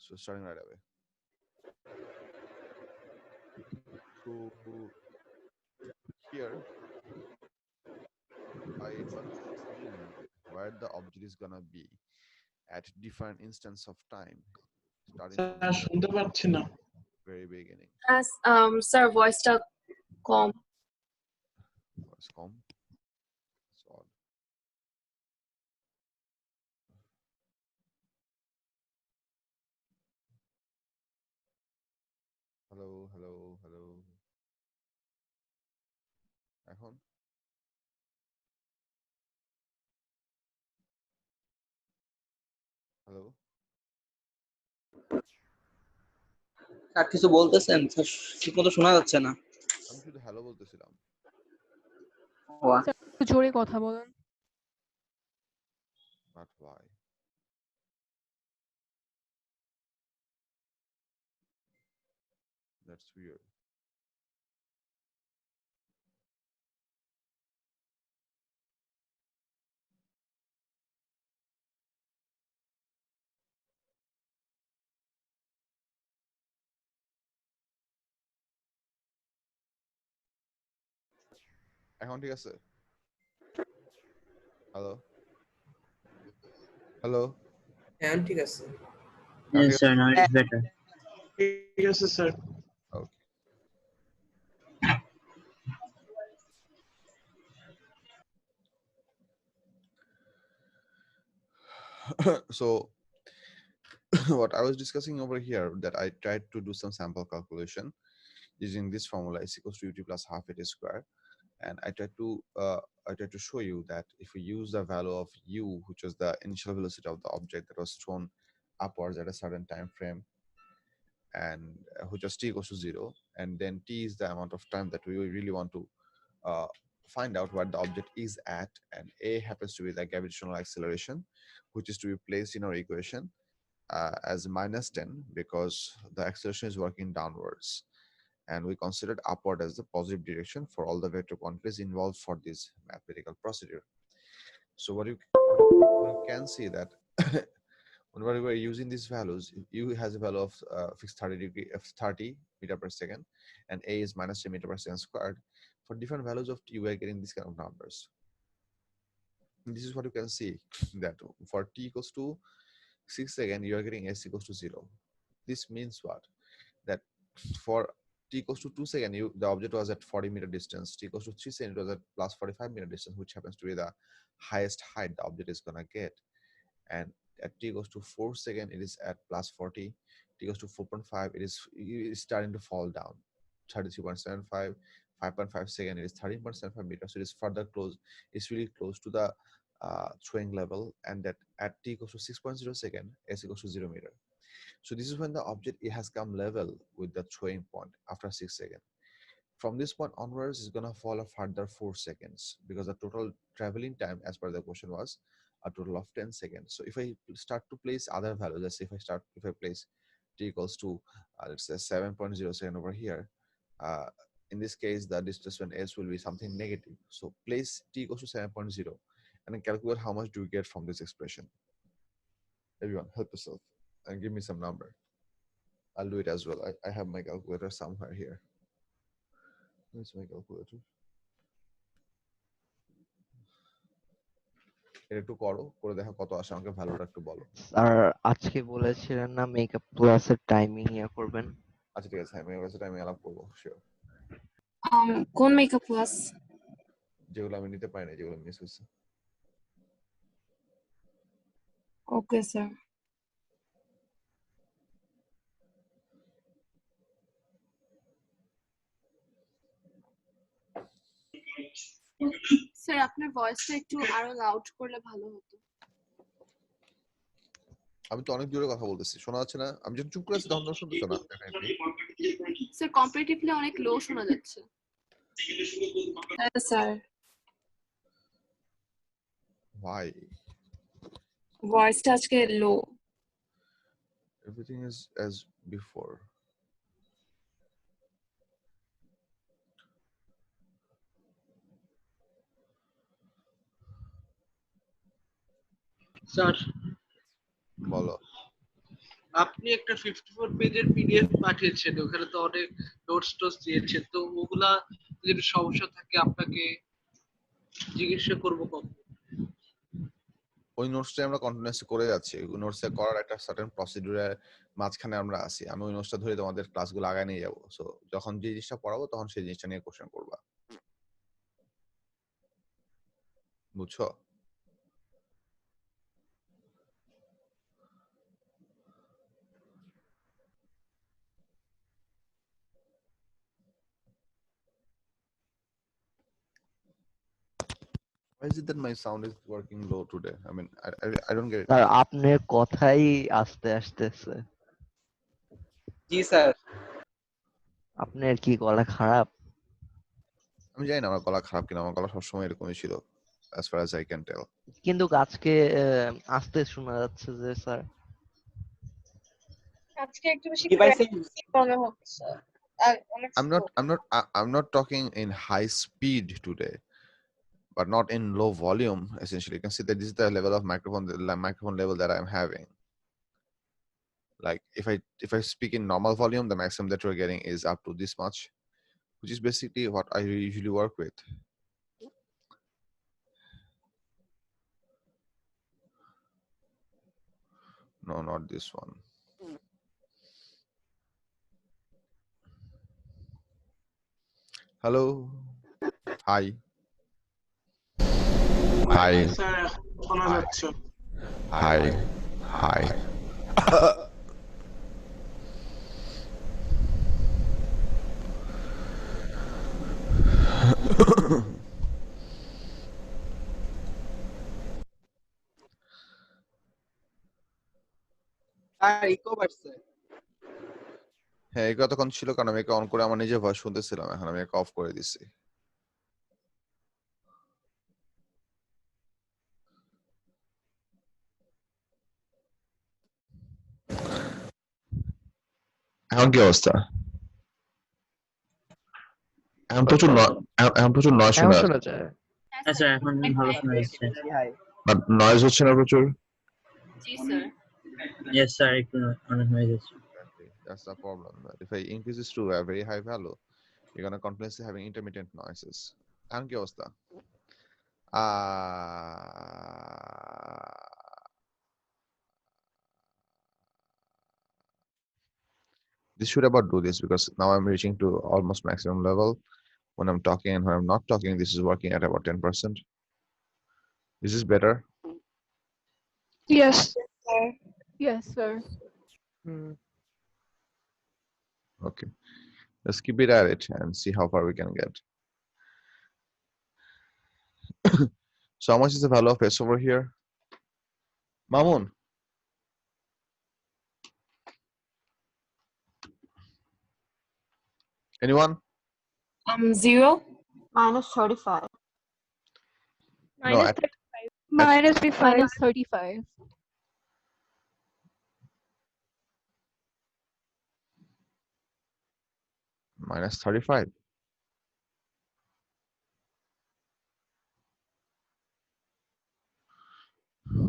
So starting right away. So here I want to explain you where the object is gonna be at different instance of time, starting from sir শুনতে পাচ্ছি না the very beginning. As sir, voice টা কম. Voice com. It's odd. Hello, hello, hello. এখন hello, sir কিছু বলতেছেন sir ঠিক মতো শোনা যাচ্ছে না আমি শুধু হ্যালো বলতেছিলাম। একটু জোরে কথা বলুন। But why? That's weird. এখন ঠিক আছে? Hello, hello. হ্যাঁ ঠিক আছে। Yes, sir. Now it's better. ঠিক আছে sir Okay. So what I was discussing over here, that I tried to do some sample calculation using this formula is equals to ut plus half at square, and I tried to show you that if we use the value of u, which was the initial velocity of the object that was thrown upwards at a certain time frame, and which was t equals to 0, and then t is the amount of time that we really want to find out what the object is at, and a happens to be the gravitational acceleration, which is to be placed in our equation as -10 because the acceleration is working downwards, and we considered upward as the positive direction for all the vector quantities involved for this mathematical procedure. So what you can see that whenever we are using these values, u has a value of fixed 30 meter per second, and a is -10 meter per second squared. For different values of t, we are getting these kind of numbers. And this is what you can see, that for t equals to 6 seconds, you are getting s equals to 0. This means what? That for t equals to 2 seconds, the object was at 40 meter distance. T equals to 3 seconds, it was at plus 45 meter distance, which happens to be the highest height the object is gonna get. And at t equals to 4 seconds, it is at plus 40. T equals to 4.5, it is starting to fall down. 33.75, 5.5 seconds, it is 13.75 meters. So it is further close. It's really close to the throwing level. And that at t equals to 6.0 second, s equals to 0 meter. So this is when the object it has come level with the throwing point after 6 seconds. From this point onwards, it's gonna fall a further 4 seconds because the total traveling time, as per the question, was a total of 10 seconds. So if I start to place other values, let's say if I place t equals to let's say 7.0 second over here, in this case the displacement s will be something negative. So place t equals to 7.0 and then calculate how much do you get from this expression. Everyone help yourself and give me some number. I'll do it as well. I have my calculator somewhere here. Where's my calculator? এটা একটু করো, করে দেখো কত আসে, আমাকে ভ্যালুটা একটু বলো। স্যার আজকে বলেছিলেন না মেকআপ ক্লাসের টাইমিং ইয়া করবেন। আচ্ছা ঠিক আছে, আমি ওর সাথে আমি আলাপ করবো, শিওর। কোন মেকআপ ক্লাস? যেগুলো আমি নিতে পারি না, যেগুলো মিস হচ্ছে। Okay sir. স্যার আপনার ভয়েসটা একটু আরো লাউড করলে ভালো হতো। আমি তো অনেক জোরে কথা বলতেছি, শোনা যাচ্ছে না? আমি যখন চুপ করে আছি তখন শুনতেছো না? স্যার কম্পারেটিভলি অনেক লো শোনা যাচ্ছে। হ্যাঁ স্যার। Why? ভয়েসটা আজকে লো। Everything is as before. Sir. বলো। আপনি একটা 54 পেজের পিডিএফ পাঠিয়েছেন, ওখানে তো অনেক নোটস টোটস দিয়েছেন, তো ওগুলা যদি সমস্যা থাকে আপনাকে জিজ্ঞাসা করবো কখন? ওই নোটসটা আমরা কন্টিনিউয়াসলি করে যাচ্ছি। ওই নোটসে করার একটা সার্টেন প্রসিডিউরের মাঝখানে আমরা আছি। আমি ওই নোটসটা ধরে তোমাদের ক্লাসগুলো আগায় নিয়ে যাবো। সো যখন যে জিনিসটা পড়াবো তখন সেই জিনিসটা নিয়ে কোশ্চেন করবা। বুঝছো? Why is it that my sound is working low today? I mean, I don't get it. Sir আপনার কথাই আস্তে আসতেছে। জি স্যার। আপনার কি গলা খারাপ? আমি জানি না আমার গলা খারাপ কিনা, আমার গলা সবসময় এরকমই ছিল, as far as I can tell. কিন্তু আজকে আস্তে শোনা যাচ্ছে যে স্যার। আজকে একটু বেশি ডিভাইসে মনে হচ্ছে আর অনেক I'm not talking in high speed today, but not in low volume. Essentially, you can see that this is the level of microphone, the microphone level that I'm having. Like if I speak in normal volume, the maximum that you're getting is up to this much, which is basically what I usually work with. No, not this one. Hello. Hi. Hi. Sir এখন শোনা Hi. যাচ্ছে। Hi. Hi. Sir eco বাড়ছে। হ্যাঁ, এই কতক্ষণ ছিল কারণ আমি অন করে আমার নিজের ভয়েস শুনতেছিলাম, এখন আমি অফ করে দিছি। এখন কি অবস্থা? এখন প্রচুর নয় এখন শোনা শোনা যায়। হ্যাঁ স্যার এখন ভালো শোনা যাচ্ছে। বাট নয়েজ হচ্ছে না প্রচুর। জি স্যার ইয়েস স্যার একটু অনেক হয়ে যাচ্ছে। That's the problem. But if I increase this to a very high value, you're gonna continuously having intermittent noises. এখন কি অবস্থা? This should about do this because now I'm reaching to almost maximum level. When I'm talking and when I'm not talking, this is working at about 10%. Is this better? Yes, sir. Yes, sir. Okay. Let's keep it at it and see how far we can get. So how much is the value of S over here? Mamun. Anyone? 0 minus 35. No, Minus at, 35. Minus 35. Minus 35. minus 35.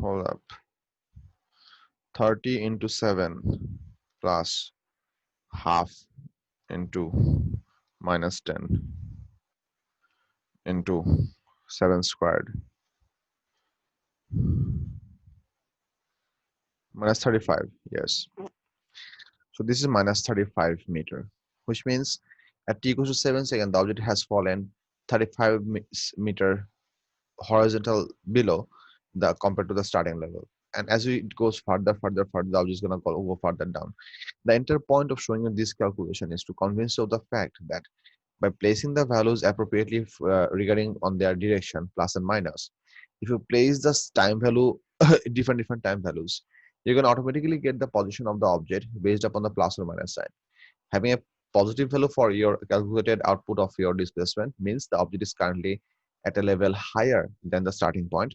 Hold up. 30 into 7 plus half into minus 10 into 7 squared minus 35. Yes. So this is minus 35 meter, which means at t equals to 7 seconds, the object has fallen 35 meter horizontal below the compared to the starting level. And as it goes further, the object is going to go further down. The entire point of showing you this calculation is to convince you of the fact that by placing the values appropriately regarding on their direction, plus and minus, if you place the time value, different time values, you're going to automatically get the position of the object based upon the plus or minus sign. Having a positive value for your calculated output of your displacement means the object is currently at a level higher than the starting point.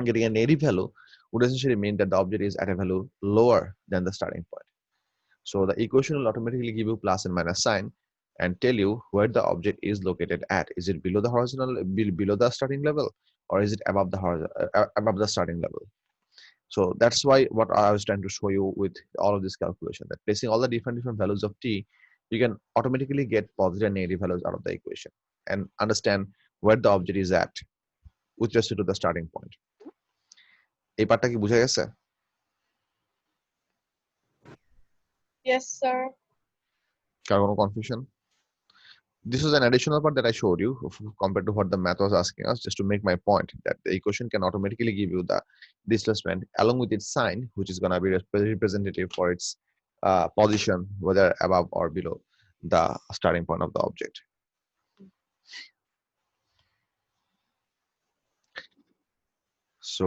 Getting a negative value would essentially mean that the object is at a value lower than the starting point. So the equation will automatically give you plus and minus sign and tell you where the object is located at. Is it below the horizontal, below the starting level, or is it above the horizontal, above the starting level? So that's why what I was trying to show you with all of this calculation, that placing all the different values of t, you can automatically get positive and negative values out of the equation and understand where the object is at with respect to the starting point. এই পার্টটা কি বুঝা গেছে? Yes, sir. কার কোনো confusion? This is an additional part that I showed you compared to what the math was asking us, just to make my point that the equation can automatically give you the displacement along with its sign, which is going to be representative for its position, whether above or below the starting point of the object. So,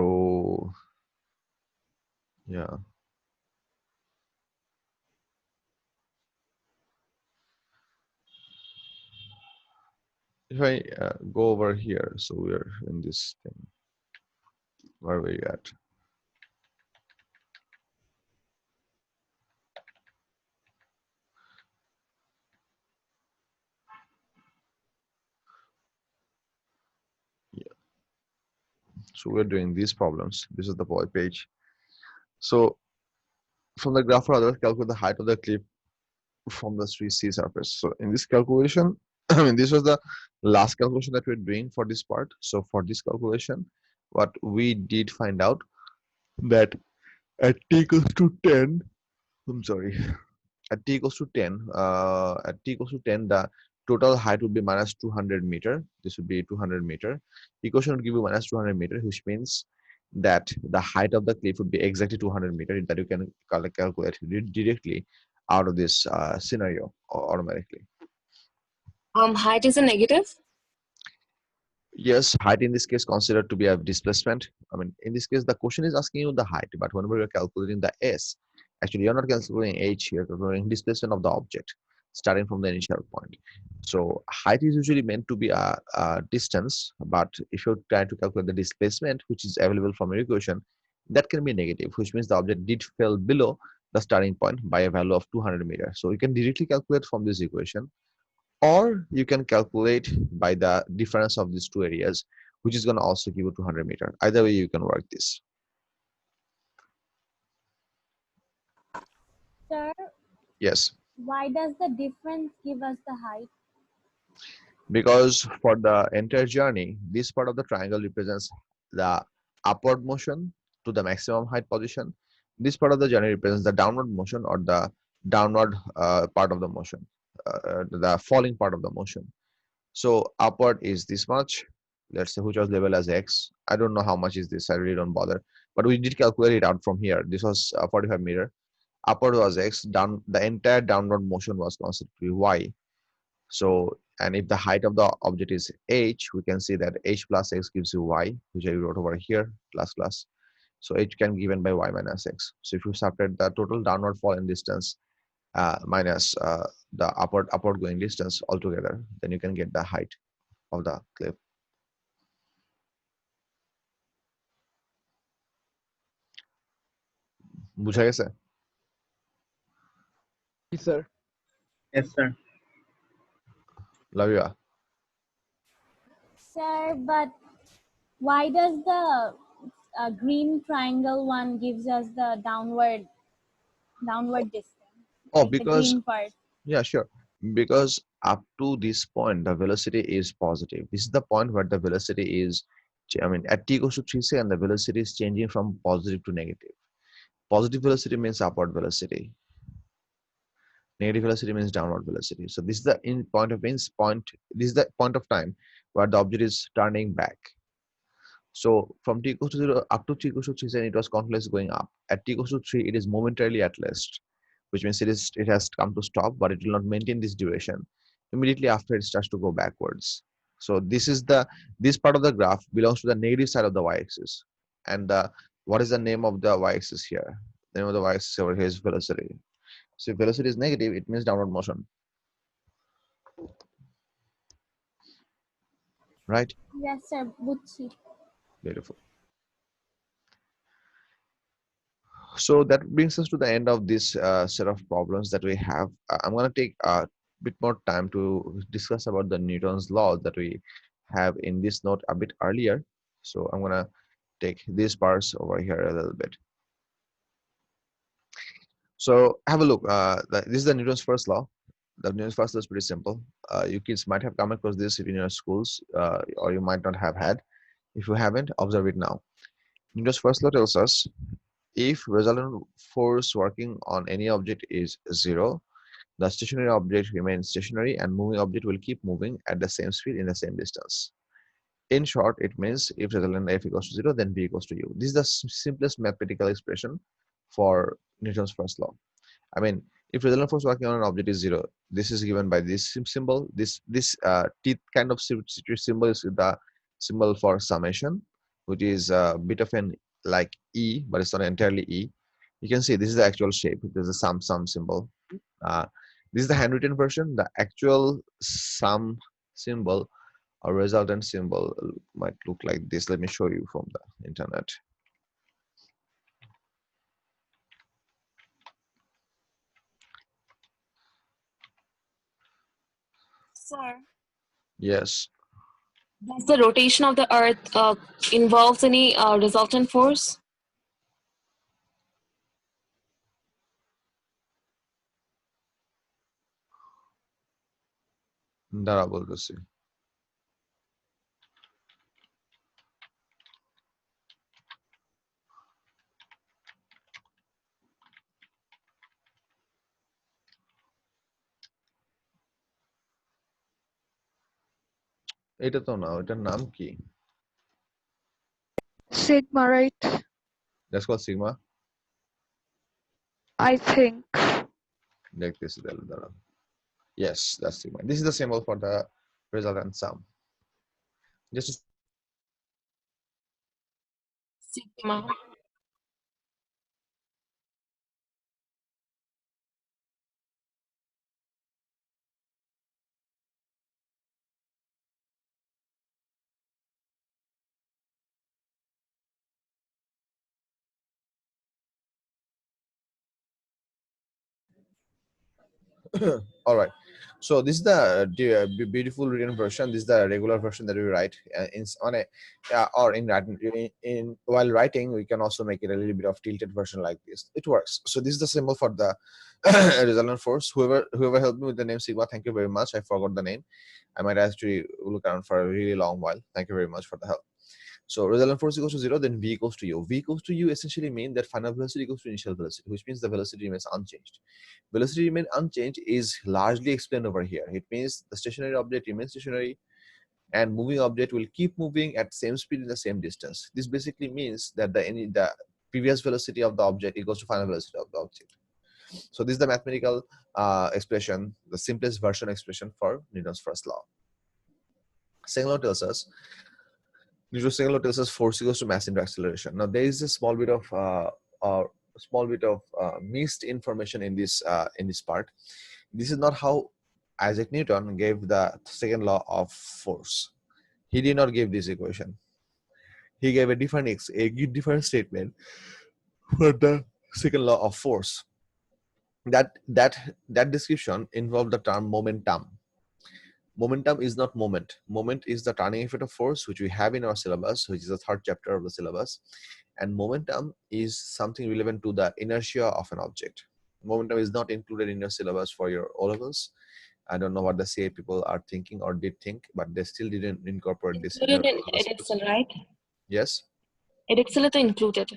yeah. If I go over here, so we're in this thing. Where are we at? Yeah. So we're doing these problems. This is the page. So from the graph, rather calculate the height of the cliff from the sea surface. So in this calculation, I mean, this was the last calculation that we're doing for this part. So for this calculation, what we did find out that at t equals to 10, I'm sorry, at t equals to 10, the total height would be minus 200 meter. This would be 200 meter. Equation would give you minus 200 meter, which means that the height of the cliff would be exactly 200 meter, that you can calculate directly out of this scenario automatically. Height is a negative? Yes, height in this case considered to be a displacement. I mean, in this case, the question is asking you the height, but whenever you're calculating the S, actually you're not calculating H here, you're calculating displacement of the object starting from the initial point. So height is usually meant to be a distance, but if you're trying to calculate the displacement, which is available from your equation, that can be negative, which means the object did fall below the starting point by a value of 200 meters. So you can directly calculate from this equation, or you can calculate by the difference of these two areas, which is going to also give you 200 meter. Either way you can work this. Sir, Yes, why does the difference give us the height? because for the entire journey, this part of the triangle represents the upward motion to the maximum height position. This part of the journey represents the downward motion, or the downward part of the motion, the falling part of the motion. So upward is this much. Let's say which was labeled as x. I don't know how much is this. I really don't bother. But we did calculate it out from here. This was 45 meter. Upward was x. Down, the entire downward motion was considered to be y. So, and if the height of the object is h, we can see that h plus x gives you y, which I wrote over here, plus. So h can be given by y minus x. So if you subtract the total downward fall in distance minus the upward going distance altogether, then you can get the height of the cliff. বুঝা গেছে? Yes, sir. Yes, sir. Love you. Sir, but why does the green triangle one gives us the downward distance? Oh, Like because the green part. yeah, sure. Because up to this point, the velocity is positive. This is the point where the velocity is, I mean, at t equals to 3 second, the velocity is changing from positive to negative. Positive velocity means upward velocity. Negative velocity means downward velocity. So this is the this is the point of time where the object is turning back. So from t equals to 0 up to t equals to 3 second, it was continuously going up. At t equals to 3, it is momentarily at rest, which means it has come to stop, but it will not maintain this duration. Immediately after, it starts to go backwards. So this part of the graph belongs to the negative side of the y-axis. And what is the name of the y-axis here? The name of the y-axis over here is velocity. So if velocity is negative, it means downward motion. Right? Yes, sir. Buchi. Beautiful. So that brings us to the end of this set of problems that we have. I'm going to take a bit more time to discuss about the Newton's law that we have in this note a bit earlier. So I'm going to take these parts over here a little bit. So have a look. This is the Newton's first law. The Newton's first law is pretty simple. You kids might have come across this in your schools, or you might not have had. If you haven't, observe it now. Newton's first law tells us if resultant force working on any object is zero, the stationary object remains stationary and moving object will keep moving at the same speed in the same distance. In short, it means if resultant F equals to 0, then V equals to U. This is the simplest mathematical expression for Newton's first law. I mean, if resultant force working on an object is 0, this is given by this symbol. This teeth kind of symbol is the symbol for summation, which is a bit of an like E, but it's not entirely E. You can see this is the actual shape. There's a sum symbol. Uh, this is the handwritten version. The actual sum symbol or resultant symbol might look like this. Let me show you from the internet. Sir, Yes. does the rotation of the Earth involves any resultant force? দ্বারা বলতেছি এটা তো না, এটার নাম কি? Sigma, right? That's called sigma. I think. দেখতেছি তাহলে দ্বারা. Yes, that's sigma. This is the symbol for the resultant sum. Just Sigma. all right. So this is the beautiful written version. This is the regular version that we write in on a or in writing. In while writing, we can also make it a little bit of tilted version like this. It works. So this is the symbol for the resultant force. Whoever helped me with the name sigma, thank you very much. I forgot the name. I might actually look around for a really long while. Thank you very much for the help. So resultant force equals to 0, then V equals to U. V equals to U essentially means that final velocity equals to initial velocity, which means the velocity remains unchanged. Velocity remain unchanged is largely explained over here. It means the stationary object remains stationary and moving object will keep moving at same speed in the same distance. This basically means that the previous velocity of the object equals to final velocity of the object. So this is the mathematical expression, the simplest version expression for Newton's first law. Second law tells us Newton's second law tells us force equals to mass into acceleration. Now there is a small bit of missed information in this part. This is not how Isaac Newton gave the second law of force. He did not give this equation. He gave a different statement for the second law of force. That description involved the term momentum. Momentum is not moment. Moment is the turning effect of force, which we have in our syllabus, which is the third chapter of the syllabus. And momentum is something relevant to the inertia of an object. Momentum is not included in your syllabus for your O levels. I don't know what the CA people are thinking or did think, but they still didn't incorporate this in your Included in O-level syllabus. Edexcel, right? Yes? Edexcel is included.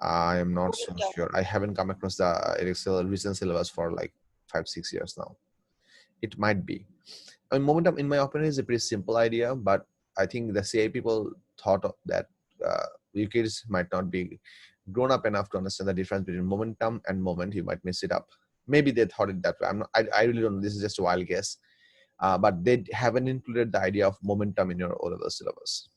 I am not so sure. I haven't come across the Excel recent syllabus for like 5-6 years now. It might be. I mean, momentum, in my opinion, is a pretty simple idea, but I think the CA people thought of that you kids might not be grown up enough to understand the difference between momentum and moment. You might mess it up. Maybe they thought it that way. I really don't know. This is just a wild guess. But they haven't included the idea of momentum in your O-level syllabus.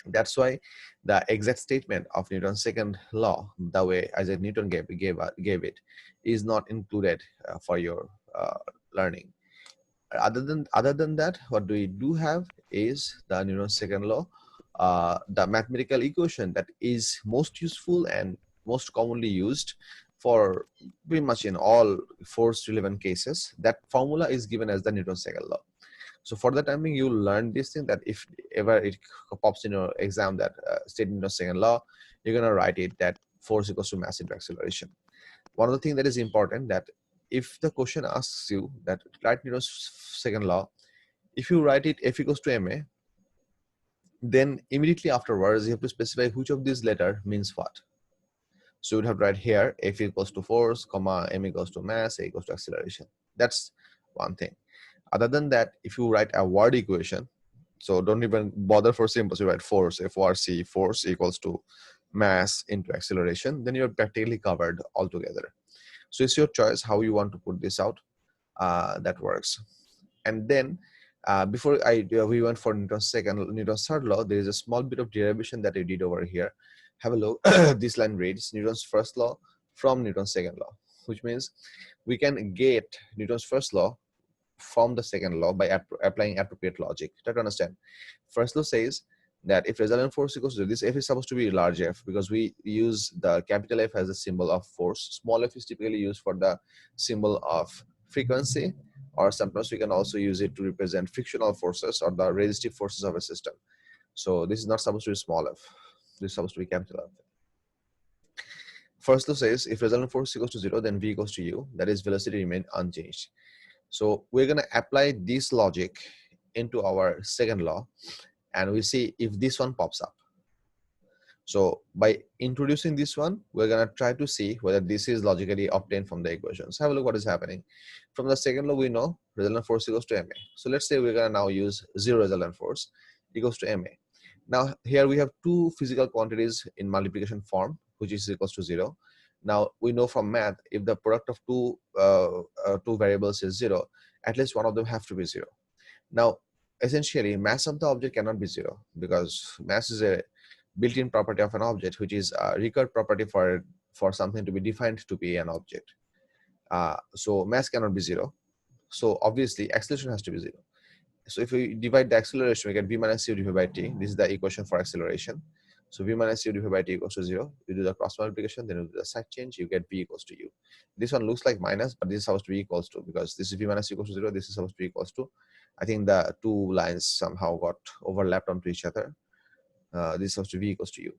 That's why the exact statement of Newton's second law, the way Isaac Newton gave it, is not included for your learning. Other than that, what we do have is the Newton's second law, the mathematical equation that is most useful and most commonly used for pretty much in all force relevant cases. That formula is given as the Newton's second law. So for the time being, you'll learn this thing that if ever it pops in your exam that state Newton's second law, you're gonna write it that force equals to mass into acceleration. One of the things that is important, that if the question asks you that write Newton's second law, if you write it F equals to ma, then immediately afterwards you have to specify which of these letter means what. So you'd have to write here F equals to force, comma, m equals to mass, a equals to acceleration. That's one thing. Other than that, if you write a word equation, so don't even bother for symbols, you write force, FRC, force equals to mass into acceleration, then you're practically covered altogether. So it's your choice how you want to put this out. That works. And then before we went for Newton's third law, there is a small bit of derivation that I did over here. Have a look. This line reads Newton's first law from Newton's second law, which means we can get Newton's first law from the second law by applying appropriate logic. Try to understand. First law says that if resultant force equals to this, F is supposed to be large F, because we use the capital F as a symbol of force. Small f is typically used for the symbol of frequency, or sometimes we can also use it to represent frictional forces or the resistive forces of a system. So this is not supposed to be small f. This is supposed to be capital F. First law says if resultant force equals to 0, then V equals to U, that is velocity remain unchanged. So we're going to apply this logic into our second law, and we see if this one pops up. So by introducing this one, we're going to try to see whether this is logically obtained from the equations. Have a look what is happening. From the second law, we know resultant force equals to ma. So let's say we're going to now use 0 resultant force equals to ma. Now here we have two physical quantities in multiplication form, which is equals to 0. Now we know from math, if the product of two variables is 0, at least one of them have to be 0. Now essentially mass of the object cannot be 0, because mass is a built-in property of an object, which is a required property for something to be defined to be an object. So mass cannot be 0. So obviously acceleration has to be 0. So if we divide the acceleration, we get v minus u divided by t. This is the equation for acceleration. So v minus u divided by t equals to 0. You do the cross multiplication, then you do the side change, you get v equals to u. This one looks like minus, but this is supposed to be equals to, because this is v minus equals to 0. This is supposed to be equals to. I think the two lines somehow got overlapped onto each other. This is supposed to be equals to u.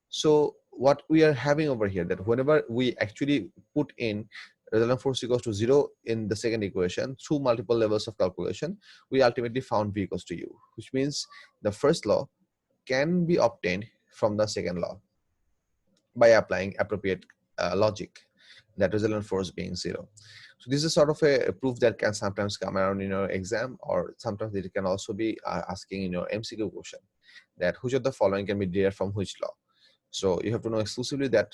So what we are having over here, that whenever we actually put in resultant force equals to 0 in the second equation through multiple levels of calculation, we ultimately found v equals to u, which means the first law can be obtained from the second law by applying appropriate logic, that resultant force being 0. So this is sort of a proof that can sometimes come around in your exam, or sometimes it can also be asking in your MCQ question, that which of the following can be derived from which law. So you have to know exclusively that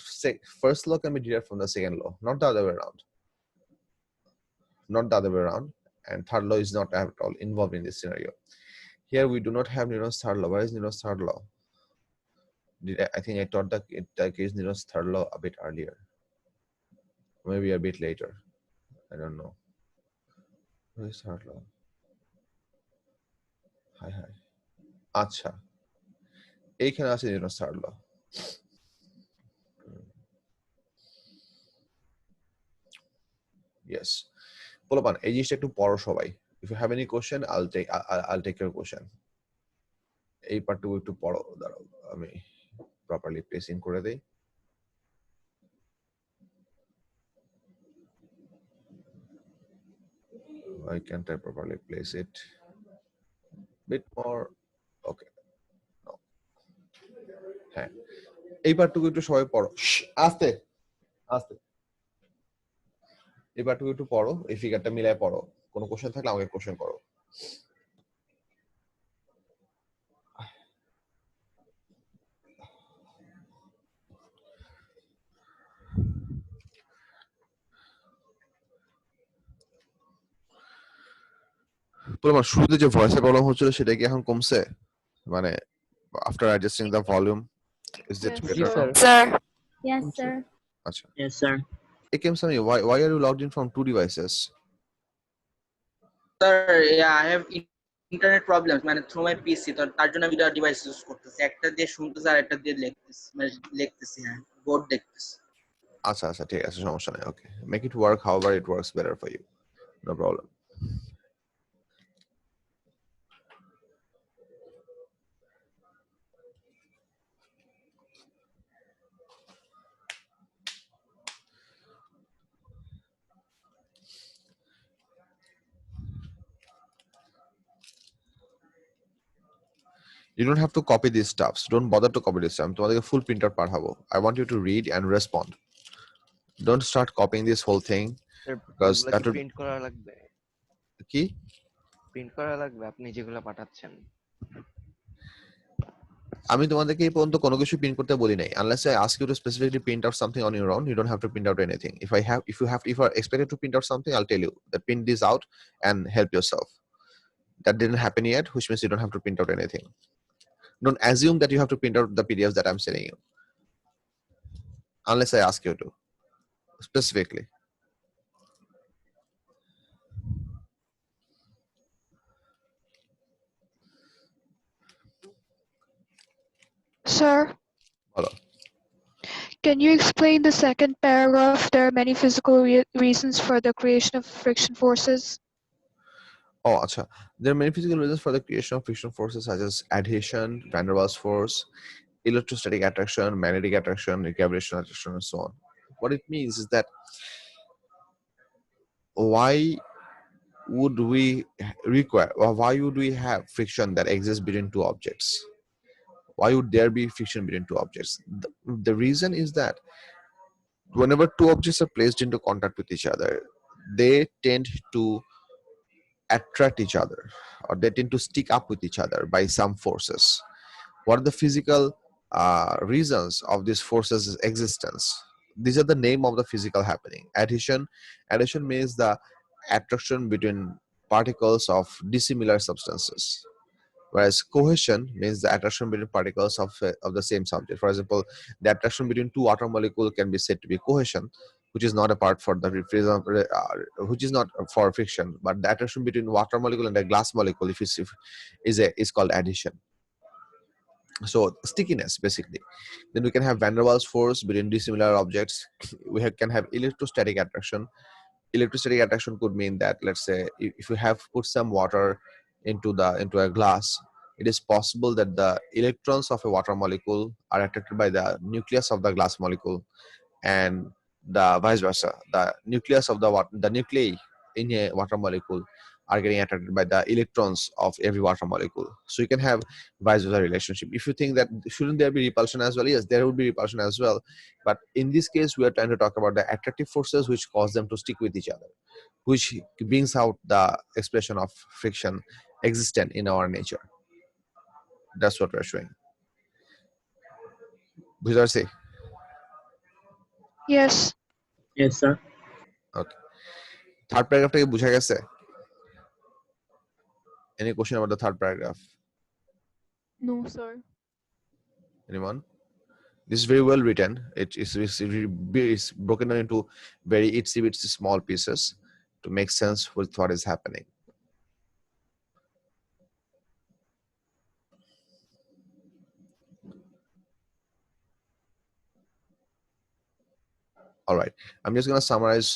first law can be derived from the second law, not the other way around. Not the other way around. And third law is not at all involved in this scenario. Here we do not have Newton's third law. Where is Newton's third law? I think I taught the case Newton's third law a bit earlier. Maybe a bit later. I don't know. Where is third law? Hi. Acha. এইখানে আছে Newton's third law. Yes. পোলাপান এই জিনিসটা একটু পড়ো সবাই. If you have any question, I'll take your question. এই পার্টটুকু একটু পড়ো, দাঁড়াও আমি properly placing করে দেই. Why can't I properly place it? Bit more. Okay. No. হ্যাঁ, এই পার্টটুকু একটু সবাই পড়ো. আস্তে আস্তে. এই পার্টটুকু একটু পড়ো, এই ফিগারটা মিলায় পড়ো. কোনো কোশ্চেন থাকলে আমাকে কোশ্চেন করো. তোমার শুরুতে যে ভয়েসে প্রবলেম হচ্ছিল সেটা কি এখন কমছে? মানে after adjusting the volume, is it Yes, better? sir. Sir. Yes, sir. আচ্ছা. Yes, sir. Akem Sami, why are you logged in from two devices? Sir, yeah, I have internet problems, মানে through my PC, তো তার জন্য আমি দুটো device use করতেছি, একটা দিয়ে শুনতেছি আর একটা দিয়ে লিখতেছি, মানে লিখতেছি, হ্যাঁ, বোর্ড দেখতেছি। আচ্ছা ঠিক আছে, সমস্যা নেই. Okay, make it work however it works better for you. No problem. You don't have to copy these stuffs. Don't bother to copy this stuff. তোমাদেরকে full printout পাঠাবো. I want you to read and respond. Don't start copying this whole thing sir because ওগুলা that কি would print করা লাগবে? কি print করা লাগবে আপনি যেগুলো পাঠাচ্ছেন? আমি তোমাদেরকে এই পর্যন্ত কোনো কিছু প্রিন্ট করতে বলি নাই unless I ask you to specifically print out something on your own. You don't have to print out anything. If you are expected to print out something, I'll tell you that print this out and help yourself. That didn't happen yet, which means you don't have to print out anything. Don't assume that you have to print out the PDFs that I'm sending you unless I ask you to specifically. Sir, Hello. can you explain the second paragraph? There are many physical reasons for the creation of friction forces. Oh, acha. There are many physical reasons for the creation of friction forces such as adhesion, van der Waals force, electrostatic attraction, magnetic attraction, gravitational attraction, and so on. What it means is that why would we require, or why would we have friction that exists between two objects? Why would there be friction between two objects? The reason is that whenever two objects are placed into contact with each other, they tend to attract each other, or they tend to stick up with each other by some forces. What are the physical reasons of these forces' existence? These are the name of the physical happening. Adhesion means the attraction between particles of dissimilar substances, whereas cohesion means the attraction between particles of the same subject. For example, the attraction between two water molecules can be said to be cohesion, which is not a part for the which is not for friction, but the attraction between water molecule and a glass molecule is called adhesion. So stickiness basically. Then we can have van der Waals force between dissimilar objects. Can have electrostatic attraction. Electrostatic attraction could mean that, let's say, if you have put some water into a glass, it is possible that the electrons of a water molecule are attracted by the nucleus of the glass molecule, and the vice versa. The nucleus of the nuclei in a water molecule are getting attracted by the electrons of every water molecule. So you can have vice versa relationship. If you think that shouldn't there be repulsion as well, yes, there would be repulsion as well. But in this case, we are trying to talk about the attractive forces which cause them to stick with each other, which brings out the expression of friction existent in our nature. That's what we're showing. বুঝতে পারছি? Yes. Yes, sir. Okay. Third paragraph থেকে বুঝা গেছে? Any question about the third paragraph? No, sir. Anyone? This is very well written. It's broken down into very itsy bitsy small pieces to make sense with what is happening. All right, I'm just going to summarize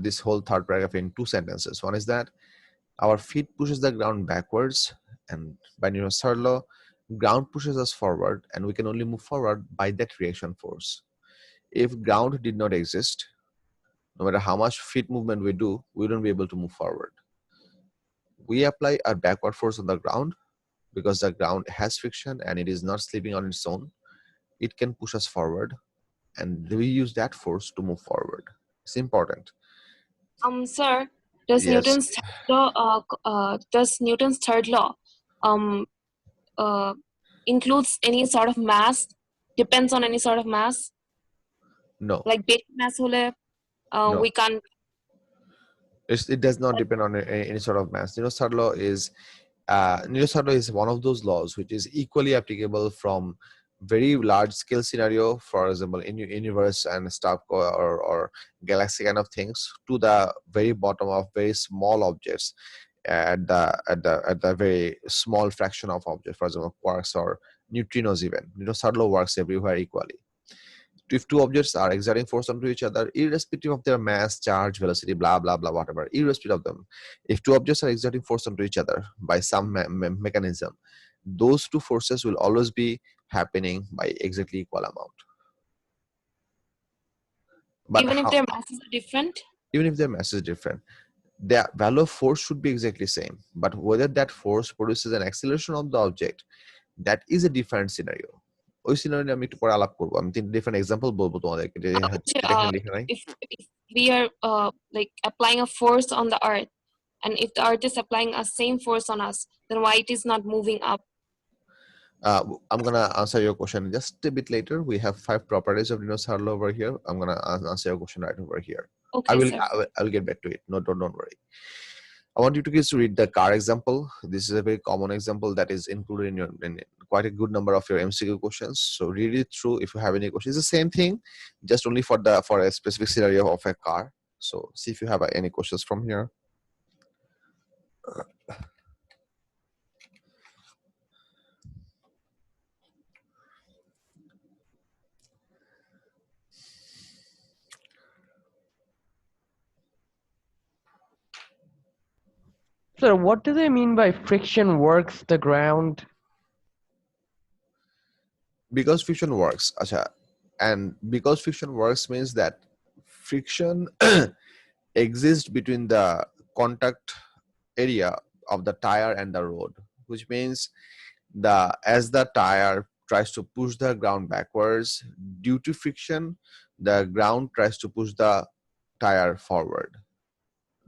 this whole third paragraph in two sentences. One is that our feet pushes the ground backwards, and by Newton's third law, ground pushes us forward, and we can only move forward by that reaction force. If ground did not exist, no matter how much feet movement we do, we wouldn't be able to move forward. We apply a backward force on the ground because the ground has friction and it is not slipping on its own. It can push us forward, and we use that force to move forward. It's important. Sir, does Yes. Newton's third law includes any sort of mass? Depends on any sort of mass? No. Like big mass hole, No. we can't. It does not depend on any sort of mass. Newton's third law is one of those laws which is equally applicable from very large scale scenario, for example, in universe and stuff, or galaxy kind of things, to the very bottom of very small objects at the very small fraction of objects, for example, quarks or neutrinos. Even Newton's third law works everywhere equally. If two objects are exerting force onto each other, irrespective of their mass, charge, velocity, blah blah blah, whatever, irrespective of them, if two objects are exerting force onto each other by some mechanism, those two forces will always be happening by exactly equal amount. But Even if their masses are different? Even if their mass is different, the value of force should be exactly same. But whether that force produces an acceleration of the object, that is a different scenario. ওই scenario আমি একটু পরে আলাপ করবো, আমি তিনটে different example বলবো তোমাদেরকে যে এটা এখানে লেখা নাই। if we are like applying a force on the earth, and if the earth is applying a same force on us, then why it is not moving up? I'm gonna answer your question just a bit later. We have 5 properties of dinosaur over here. I'm gonna answer your question right over here. Okay, sir. I will get back to it. No, don't worry. I want you to guys to read the car example. This is a very common example that is included in your in quite a good number of your MCQ questions. So read it through. If you have any questions, it's the same thing, just only for a specific scenario of a car. So see if you have any questions from here. Sir, what do they mean by friction works the ground? Because friction works, acha, and because friction works means that friction exists between the contact area of the tire and the road, which means as the tire tries to push the ground backwards due to friction, the ground tries to push the tire forward.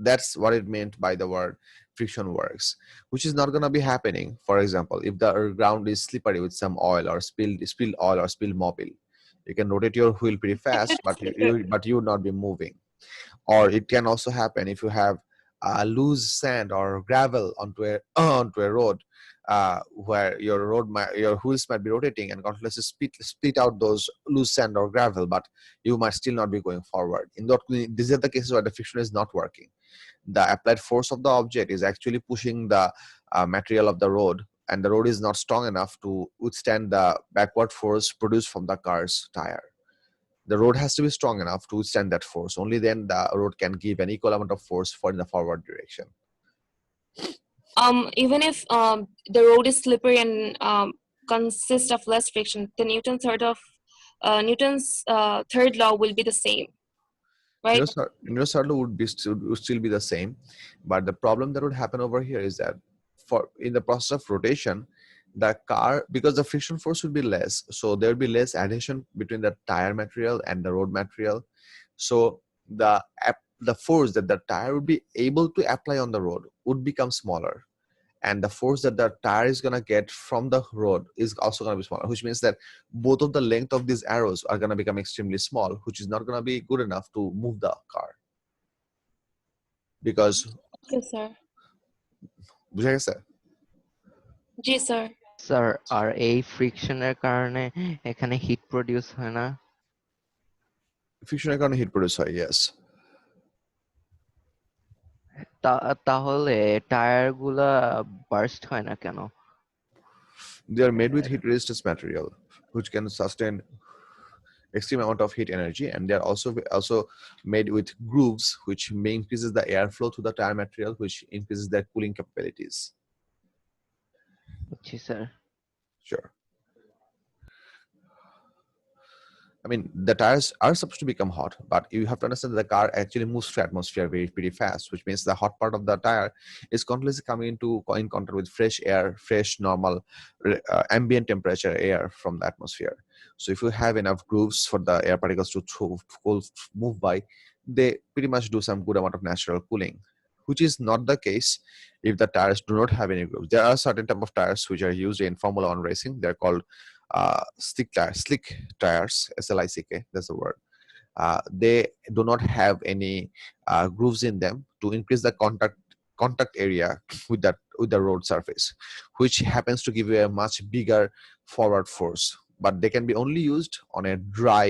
That's what it meant by the word friction works, which is not going to be happening. For example, if the ground is slippery with some oil or spilled oil or spilled mobile, you can rotate your wheel pretty fast, but you will not be moving. Or it can also happen if you have loose sand or gravel onto a road, where your wheels might be rotating and continuously split out those loose sand or gravel, but you might still not be going forward. These are the cases where the friction is not working. The applied force of the object is actually pushing the material of the road, and the road is not strong enough to withstand the backward force produced from the car's tire. The road has to be strong enough to withstand that force. Only then the road can give an equal amount of force in the forward direction. Even if the road is slippery and consists of less friction, the Newton's third law will be the same, right? Newton's third law would still be the same, but the problem that would happen over here is that in the process of rotation, the car, because the friction force would be less, so there will be less adhesion between the tire material and the road material. So the force that the tire would be able to apply on the road would become smaller, and the force that the tire is going to get from the road is also going to be smaller, which means that both of the length of these arrows are going to become extremely small, which is not going to be good enough to move the car. Because yes, sir. বুঝা গেছে? জি sir. Sir আর এই ফ্রিকশনের কারণে এখানে hit produce হয় না? ফ্রিকশনের কারণে hit produce হয়, yes. তাহলে টায়ার গুলা বার্স্ট হয় না কেন? They are made with heat resistance material, which can sustain extreme amount of heat energy, and they are also made with grooves, which increases the airflow to the tire material, which increases their cooling capabilities. বুঝছি sir. Sure. I mean, the tires are supposed to become hot, but you have to understand that the car actually moves through atmosphere pretty fast, which means the hot part of the tire is continuously coming in contact with fresh air, fresh, normal, ambient temperature air from the atmosphere. So if you have enough grooves for the air particles to move by, they pretty much do some good amount of natural cooling, which is not the case if the tires do not have any grooves. There are certain type of tires which are used in Formula 1 racing. They're called slick tires, SLICK, that's the word. They do not have any grooves in them to increase the contact area with the road surface, which happens to give you a much bigger forward force. But they can be only used on a dry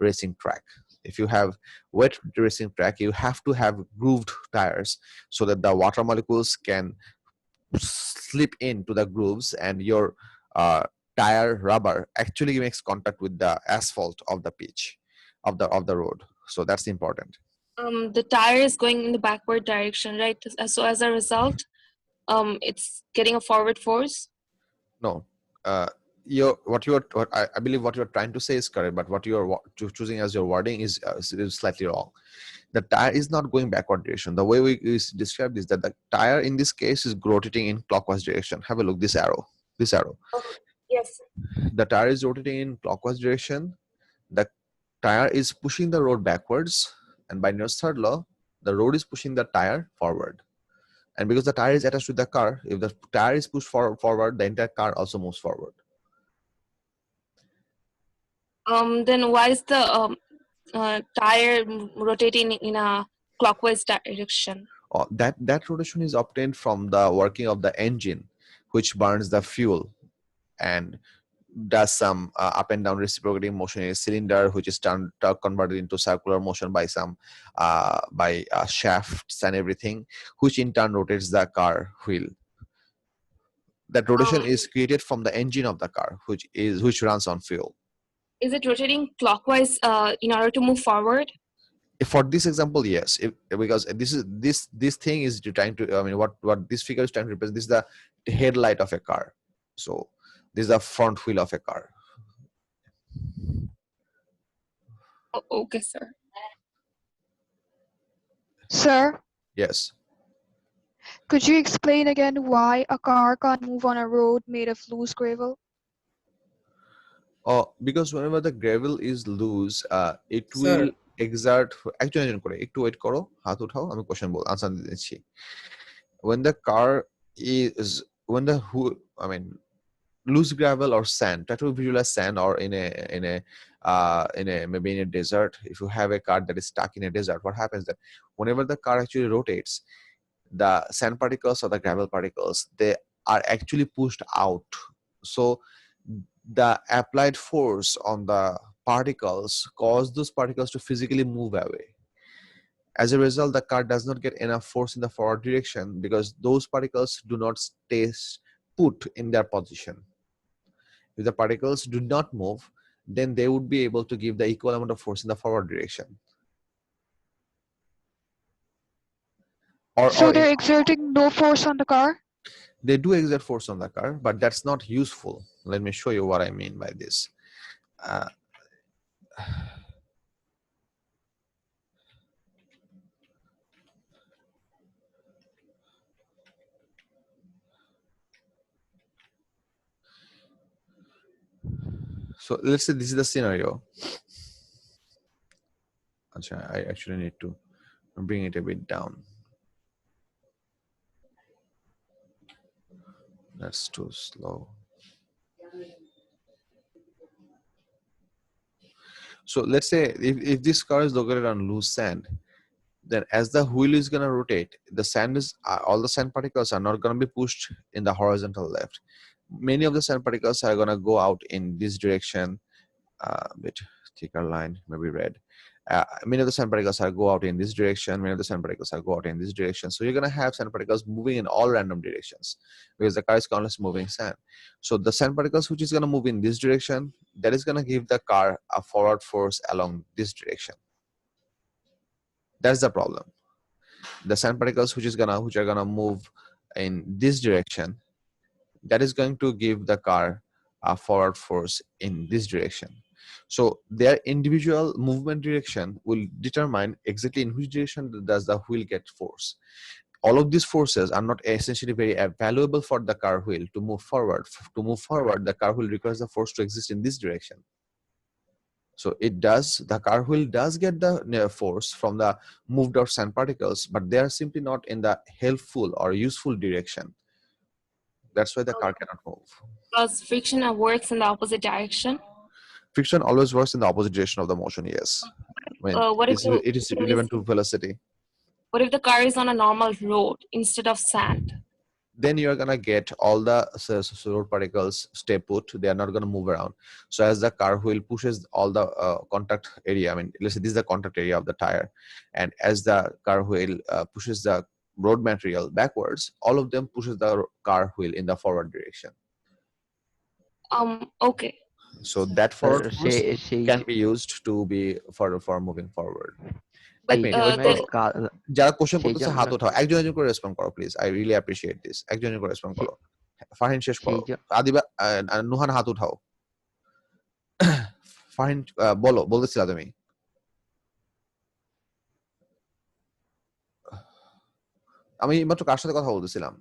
racing track. If you have wet racing track, you have to have grooved tires so that the water molecules can slip into the grooves, and your tire rubber actually makes contact with the asphalt of the pitch of the road. So that's important. The tire is going in the backward direction, right? So as a result, it's getting a forward force. No, I believe what you're trying to say is correct, but what you're choosing as your wording is slightly wrong. The tire is not going backward direction. The way we describe this, that the tire in this case is rotating in clockwise direction. Have a look, this arrow. Yeah, Yes. The tire is rotating in clockwise direction. The tire is pushing the road backwards, and by Newton's third law, the road is pushing the tire forward. And because the tire is attached to the car, if the tire is pushed forward, the entire car also moves forward. Then why is the tire rotating in a clockwise direction? That rotation is obtained from the working of the engine, which burns the fuel and does some up and down reciprocating motion in a cylinder, which is converted into circular motion by some shafts and everything, which in turn rotates the car wheel. That rotation is created from the engine of the car, which runs on fuel. Is it rotating clockwise in order to move forward? For this example, yes, because this thing is trying to, I mean, what this figure is trying to represent, this is the headlight of a car. So this is the front wheel of a car. Okay, sir. Sir, Yes. could you explain again why a car can't move on a road made of loose gravel? Because whenever the gravel is loose, it Sir. will exert. Actually, একটু wait করো, হাত উঠাও, আমি question answer দিচ্ছি. When the car is, I mean, loose gravel or sand, try to visualize sand, or maybe in a desert. If you have a car that is stuck in a desert, what happens that whenever the car actually rotates, the sand particles or the gravel particles, they are actually pushed out. So the applied force on the particles cause those particles to physically move away. As a result, the car does not get enough force in the forward direction because those particles do not stay put in their position. If the particles do not move, then they would be able to give the equal amount of force in the forward direction. So they're exerting no force on the car? They do exert force on the car, but that's not useful. Let me show you what I mean by this. So let's say this is the scenario. I actually need to bring it a bit down. That's too slow. So let's say if this car is located on loose sand, then as the wheel is going to rotate, the sand is all the sand particles are not going to be pushed in the horizontal left. Many of the sand particles are going to go out in this direction, bit thicker line, maybe red. Many of the sand particles are go out in this direction. Many of the sand particles are go out in this direction. So you're going to have sand particles moving in all random directions because the car is constantly moving sand. So the sand particles which is going to move in this direction, that is going to give the car a forward force along this direction. That's the problem. The sand particles which are gonna move in this direction, that is going to give the car a forward force in this direction. So their individual movement direction will determine exactly in which direction does the wheel get force. All of these forces are not essentially very valuable for the car wheel to move forward. To move forward, the car wheel requires the force to exist in this direction. So the car wheel does get the force from the moved out sand particles, but they are simply not in the helpful or useful direction. That's why the car cannot move. Because friction works in the opposite direction? Friction always works in the opposite direction of the motion, yes. I mean, What if it is relevant to velocity. What if the car is on a normal road instead of sand? Then you're going to get all the road particles stay put. They are not going to move around. So as the car wheel pushes all the contact area, I mean, let's say this is the contact area of the tire, and as the car wheel pushes the road material backwards, all of them pushes the car wheel in the forward direction. Okay. So that forward force can be used to be for moving forward. যারা question করতেছে হাত উঠাও, একজন একজন করে respond করো please. I really appreciate this. একজন একজন করে রেসপন্ড করো। ফাহিন শেষ করো। আদিবা নুহান হাত উঠাও। ফাহিন বলতেছিলা তুমি? আমি মাত্র কার সাথে কথা বলতেছিলাম?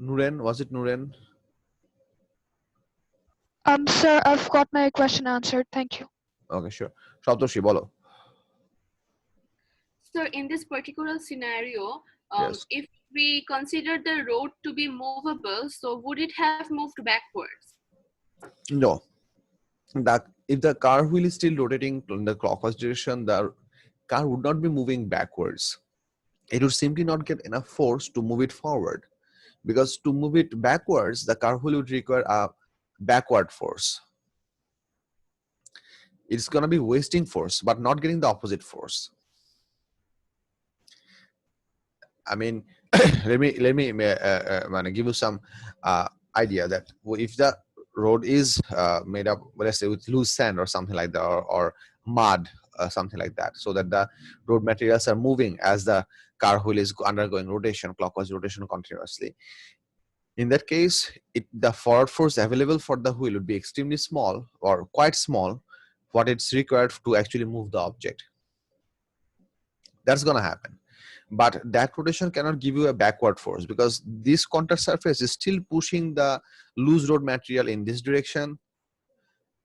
নুরেন, ওয়াজ ইট নুরেন? Sir, I've got my question answered. Thank you. Okay, sure. Saptoshi, bolo. So in this particular scenario, Yes. if we consider the road to be movable, so would it have moved backwards? No. If the car wheel is still rotating in the clockwise direction, the car would not be moving backwards. It would simply not get enough force to move it forward. Because to move it backwards, the car wheel would require a backward force. It's going to be wasting force, but not getting the opposite force. I mean, let me give you some idea that if the road is made up, let's say, with loose sand or something like that, or mud, something like that, so that the road materials are moving as the car wheel is undergoing rotation, clockwise rotation continuously. In that case, the forward force available for the wheel would be extremely small or quite small, what it's required to actually move the object. That's going to happen. But that rotation cannot give you a backward force because this contact surface is still pushing the loose road material in this direction,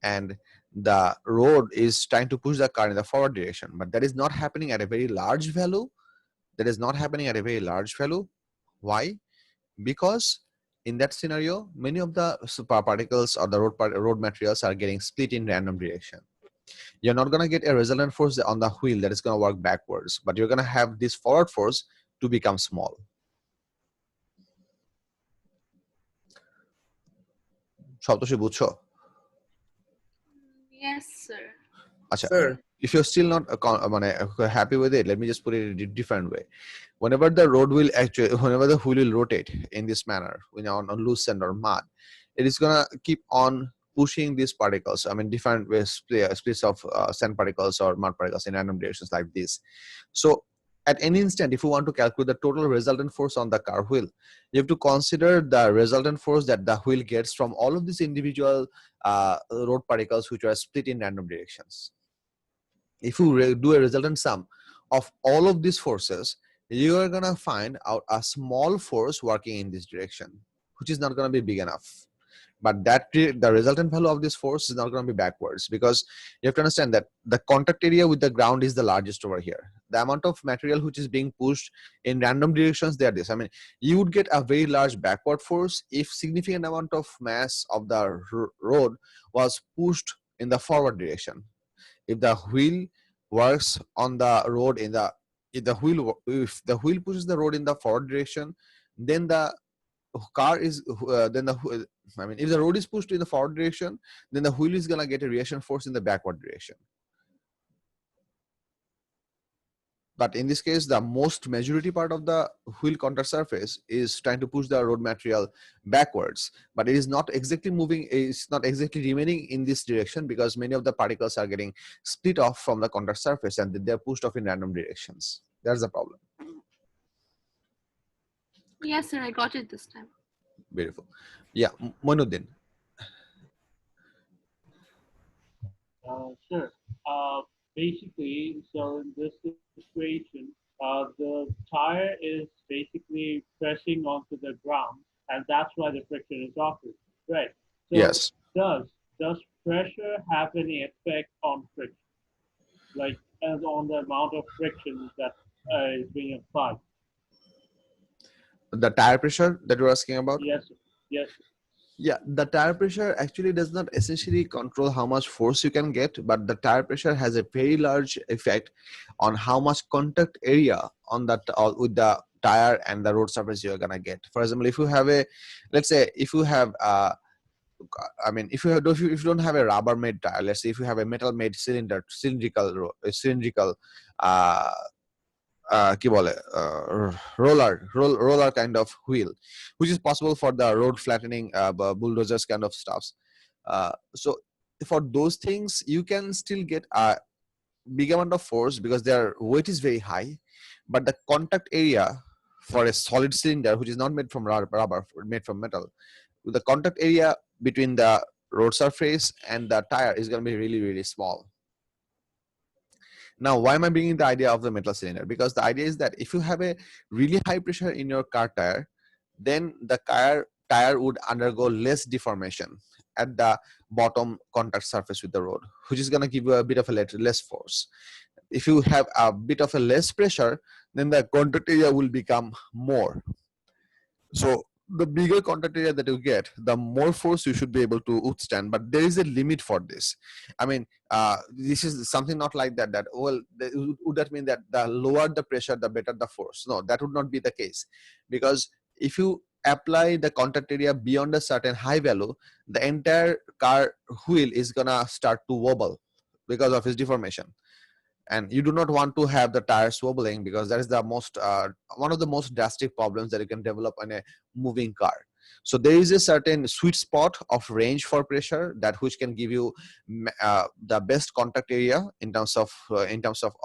and the road is trying to push the car in the forward direction. But that is not happening at a very large value. Why? Because in that scenario, many of the super particles or the road materials are getting split in random direction. You're not going to get a resultant force on the wheel that is going to work backwards, but you're going to have this forward force to become small. সপ্তর্ষি বুঝছো? Yes, sir. আচ্ছা, Sir. if you're still not happy with it, let me just put it in a different way. Whenever the wheel will rotate in this manner, on loose sand or mud, it is gonna keep on pushing these particles. I mean, different ways, splits of sand particles or mud particles in random directions like this. So at any instant, if you want to calculate the total resultant force on the car wheel, you have to consider the resultant force that the wheel gets from all of these individual road particles which are split in random directions. If you do a resultant sum of all of these forces, you are going to find out a small force working in this direction, which is not going to be big enough. But the resultant value of this force is not going to be backwards, because you have to understand that the contact area with the ground is the largest over here. The amount of material which is being pushed in random directions, they are this. I mean, you would get a very large backward force if significant amount of mass of the road was pushed in the forward direction. If the wheel works on the road if the wheel pushes the road in the forward direction, then the car is if the road is pushed in the forward direction, then the wheel is gonna get a reaction force in the backward direction. But in this case, the most majority part of the wheel contact surface is trying to push the road material backwards, but it is not exactly moving, it's not exactly remaining in this direction, because many of the particles are getting split off from the contact surface and they're pushed off in random directions. That's the problem. Yes, sir, I got it this time. Beautiful. Yeah, Moinuddin. Sure. Basically, so in this situation, the tire is basically pressing onto the ground, and that's why the friction is occurring. Right. So Yes. does pressure have any effect on friction, like as on the amount of friction that is being applied? The tire pressure that you're asking about? Yes. Yes. Yeah, the tire pressure actually does not essentially control how much force you can get, but the tire pressure has a very large effect on how much contact area on that with the tire and the road surface you're gonna get. For example, if you have let's say if you have if you don't have a rubber made tire, let's say if you have a metal made cylindrical কি বলে roller kind of wheel, which is possible for the road flattening bulldozers kind of stuffs. So for those things, you can still get a big amount of force because their weight is very high, but the contact area for a solid cylinder, which is not made from rubber, made from metal, the contact area between the road surface and the tire is going to be really, really small. Now, why am I bringing the idea of the metal cylinder? Because the idea is that if you have a really high pressure in your car tire, then the tire would undergo less deformation at the bottom contact surface with the road, which is going to give you a bit of a less force. If you have a bit of a less pressure, then the contact area will become more. So the bigger contact area that you get, the more force you should be able to withstand. But there is a limit for this. I mean, this is something not like that. That well, would that mean that the lower the pressure, the better the force? No, that would not be the case, because if you apply the contact area beyond a certain high value, the entire car wheel is gonna start to wobble because of its deformation. And you do not want to have the tires wobbling, because that is the most one of the most drastic problems that you can develop in a moving car. So there is a certain sweet spot of range for pressure that which can give you the best contact area in terms of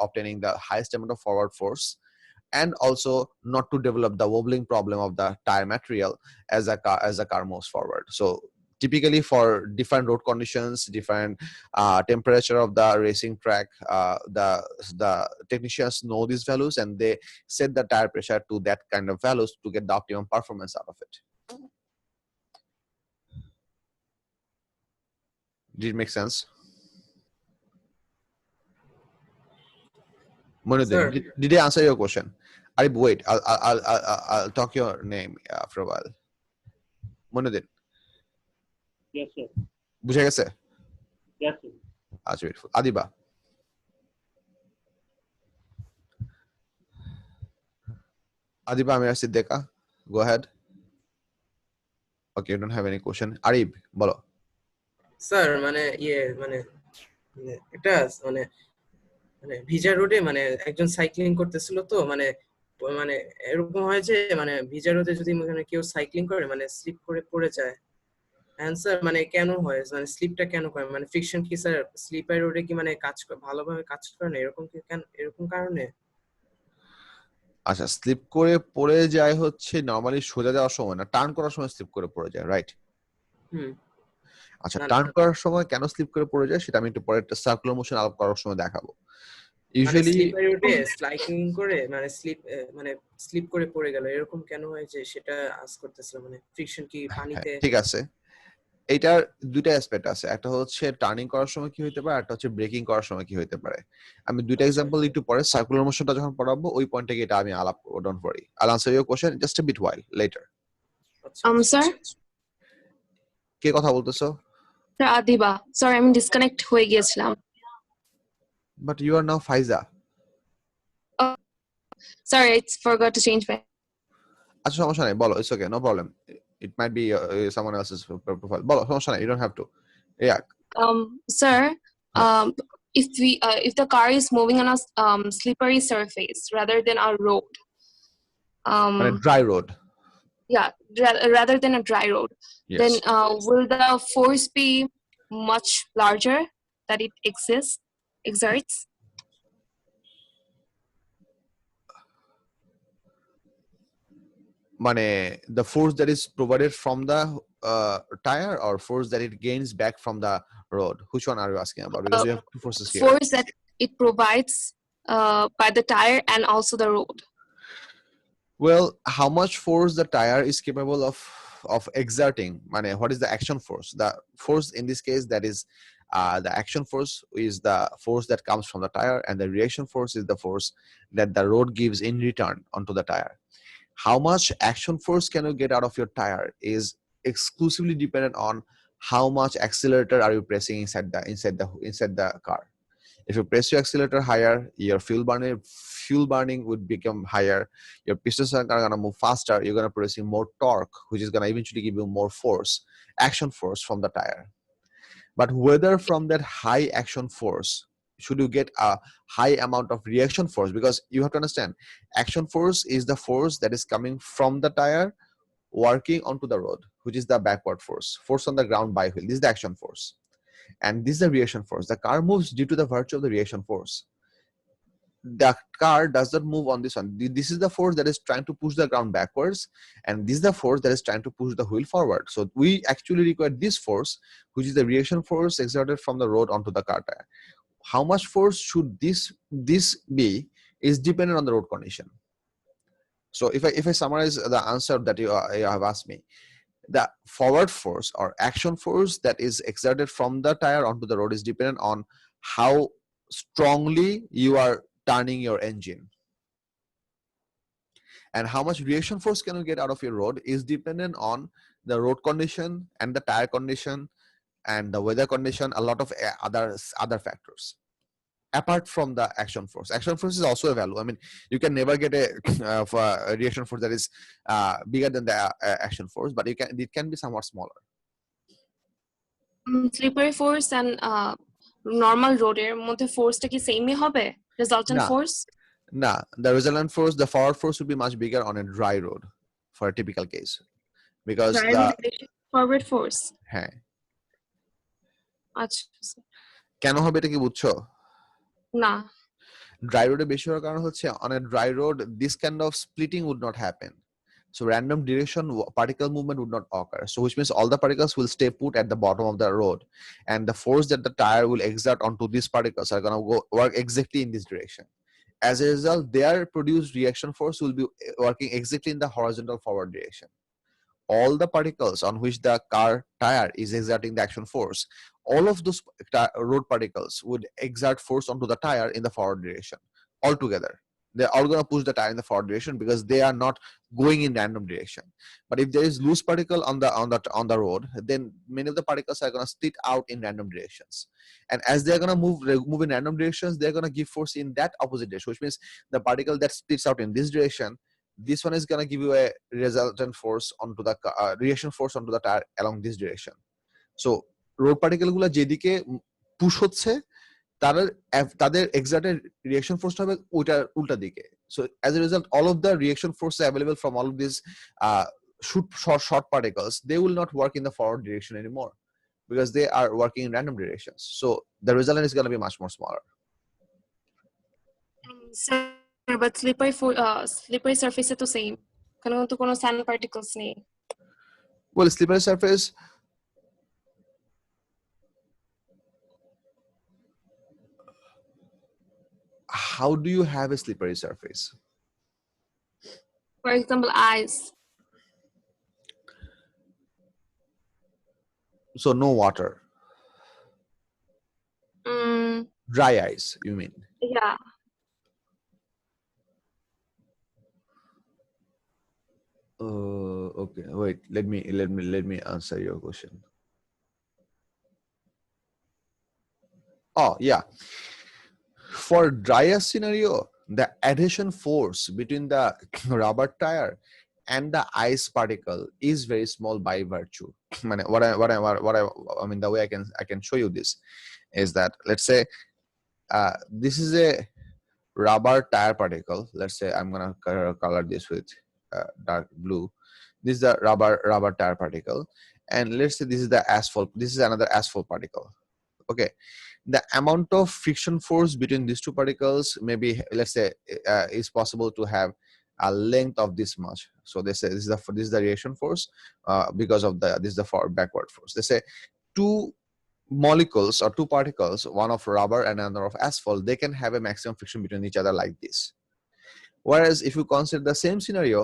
obtaining the highest amount of forward force, and also not to develop the wobbling problem of the tire material as a car moves forward. So typically for different road conditions, different temperature of the racing track, the technicians know these values and they set the tire pressure to that kind of values to get the optimum performance out of it. Did it make sense? Manuddin, did I answer your question? Arif, wait, I'll talk your name after a while. Manuddin. Yes, sir. বুঝে গেছে? Yes, sir. আচ্ছা, beautiful. Adiba. Adiba Amir Siddeka, go ahead. Okay, you don't have any question. Arif, বলো. Sir মানে মানে এটা মানে মানে ভিজা রোডে মানে একজন সাইক্লিং করতেছিল, তো মানে মানে এরকম হয় যে মানে ভিজা রোডে যদি মানে কেউ সাইক্লিং করে মানে স্লিপ করে পড়ে যায়। অ্যান্সার মানে কেন হয়, মানে স্লিপটা কেন করে, মানে ফ্রিকশন কি স্যার স্লিপার রোডে কি মানে কাজ ভালোভাবে কাজ করে না, এরকম কি কেন, এরকম কারণে? আচ্ছা, স্লিপ করে পড়ে যায় হচ্ছে নরমালি সোজা যাওয়ার সময় না, টার্ন করার সময় স্লিপ করে পড়ে যায়, রাইট? আচ্ছা, টার্ন করার সময় কেন স্লিপ করে পড়ে যায় সেটা আমি একটু পরে একটা সার্কুলার মোশন আলাপ করার সময় দেখাবো। ইউজুয়ালি স্লিপার রোডে স্লাইডিং করে মানে স্লিপ করে পড়ে গেল, এরকম কেন হয় যে সেটা আস করতেছিল, মানে ফ্রিকশন কি পানিতে? ঠিক আছে, এইটার দুইটা অ্যাসপেক্ট আছে, একটা হচ্ছে টার্নিং করার সময় কি হতে পারে, একটা হচ্ছে ব্রেকিং করার সময় কি হতে পারে। আমি দুইটা এক্সাম্পল একটু পরে সার্কুলার মোশনটা যখন পড়াবো ওই পয়েন্টে এটা আমি আলাপ করব, don't worry, I'll answer your question just a bit while later. Sir, কে কথা বলতেছো? স্যার আদিবা, সরি আমি ডিসকানেক্ট হয়ে গিয়েছিলাম। But you R now Faiza. Sorry, I forgot to change my. আচ্ছা, সমস্যা নাই, বলো, it's okay, no problem, it might be someone else's profile, বলো, সমস্যা নাই, you don't have to. Yeah. Sir, if the car is moving on a slippery surface rather than a road, মানে dry road. Yeah, rather than a dry road, Yes. then will the force be much larger that it exerts? মানে the force that is provided from the tire or force that it gains back from the road, which one are you asking about? Because we have two forces here. Force that it provides by the tire and also the road. Well, how much force the tire is capable of exerting, মানে what is the action force? The force in this case, that is the action force is the force that comes from the tire, and the reaction force is the force that the road gives in return onto the tire. How much action force can you get out of your tire is exclusively dependent on how much accelerator are you pressing inside the car. If you press your accelerator higher, your fuel burning would become higher. Your pistons are gonna move faster. You're gonna producing more torque, which is gonna eventually give you more force, action force from the tire. But whether from that high action force should you get a high amount of reaction force, because you have to understand, action force is the force that is coming from the tire working onto the road, which is the backward force on the ground by wheel. This is the action force, and this is the reaction force. The car moves due to the virtue of the reaction force. The car does not move on this one. This is the force that is trying to push the ground backwards, and this is the force that is trying to push the wheel forward. So we actually require this force, which is the reaction force exerted from the road onto the car tire. How much force should this be is dependent on the road condition. So if I summarize the answer that you have asked me, the forward force or action force that is exerted from the tire onto the road is dependent on how strongly you are turning your engine. And how much reaction force can you get out of your road is dependent on the road condition and the tire condition and the weather condition, a lot of other factors apart from the action force. Action force is also a value. I mean, you can never get a reaction force that is bigger than the action force, but it can be somewhat smaller. Slippery force and normal রোডের মধ্যে ফোর্সটা কি সেমই হবে resultant Nah. force? Nah, the resultant force, the forward force would be much bigger on a dry road for a typical case, because Dry the road forward force. হ্যাঁ আচ্ছা কেন হবে এটা কি বুঝছো? না Dry road বেশি হওয়ার কারণ হচ্ছে on a dry road this kind of splitting would not happen. So random direction particle movement would not occur. So which means all the particles will stay put at the bottom of the road, and the force that the tire will exert onto these particles are gonna work exactly in this direction. As a result, their produced reaction force will be working exactly in the horizontal forward direction. All the particles on which the car tire is exerting the action force, all of those road particles would exert force onto the tire in the forward direction altogether. They're all going to push the tire in the forward direction because they are not going in random direction. But if there is loose particle on the road, then many of the particles are going to split out in random directions. And as they're going to move in random directions, they're going to give force in that opposite direction, which means the particle that splits out in this direction, this one is going to give you a resultant force onto the reaction force onto the tire along this direction. So road particle গুলো যেদিকে push হচ্ছে তাদের exerted reaction force হবে ওইটার উল্টা দিকে. So as a result, all of the reaction forces available from all of these short particles, they will not work in the forward direction anymore because they are working in random directions. So the resultant is going to be much more smaller. Sir, but slippery surface তো same. কারণ তো কোনো sand particles নেই. Well, slippery surface, how do you have a slippery surface? For example, ice. So no water. Dry ice, you mean? Yeah. Okay, wait, let me answer your question. Oh yeah, for drier scenario, the adhesion force between the rubber tire and the ice particle is very small by virtue. I mean, the way I can show you this is that, let's say this is a rubber tire particle. Let's say I'm gonna color this with dark blue. This is the rubber tire particle, and let's say this is the asphalt. This is another asphalt particle. Okay, the amount of friction force between these two particles maybe, let's say, is possible to have a length of this much. So they say this is the reaction force because of this is the forward backward force. They say two molecules or two particles, one of rubber and another of asphalt, they can have a maximum friction between each other like this. Whereas if you consider the same scenario,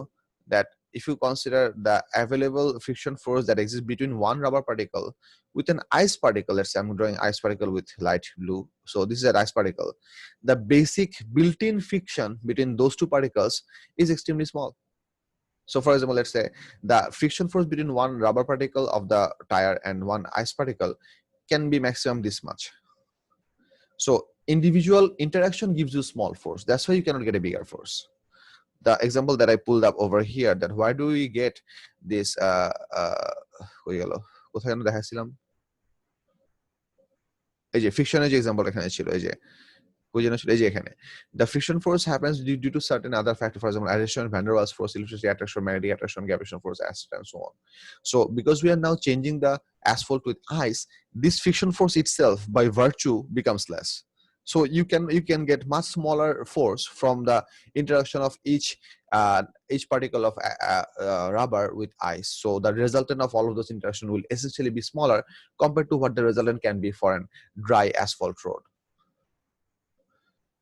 that if you consider the available friction force that exists between one rubber particle with an ice particle, let's say I'm drawing ice particle with light blue. So this is an ice particle. The basic built-in friction between those two particles is extremely small. So for example, let's say the friction force between one rubber particle of the tire and one ice particle can be maximum this much. So individual interaction gives you small force. That's why you cannot get a bigger force. The example that I pulled up over here, that why do we get this কোথায় যেন দেখাচ্ছিলাম, এই যে ফ্রিকশনের যে example এখানে ছিল, এই যে the friction force happens due to certain other factors, for example, adhesion, van der Waals force, electrostatic attraction, magnetic attraction, gravitational force, etc., and so on. So because we are now changing the asphalt with ice, this friction force itself by virtue becomes less. So you can get much smaller force from the interaction of each particle of rubber with ice. So the resultant of all of those interaction will essentially be smaller compared to what the resultant can be for a dry asphalt road.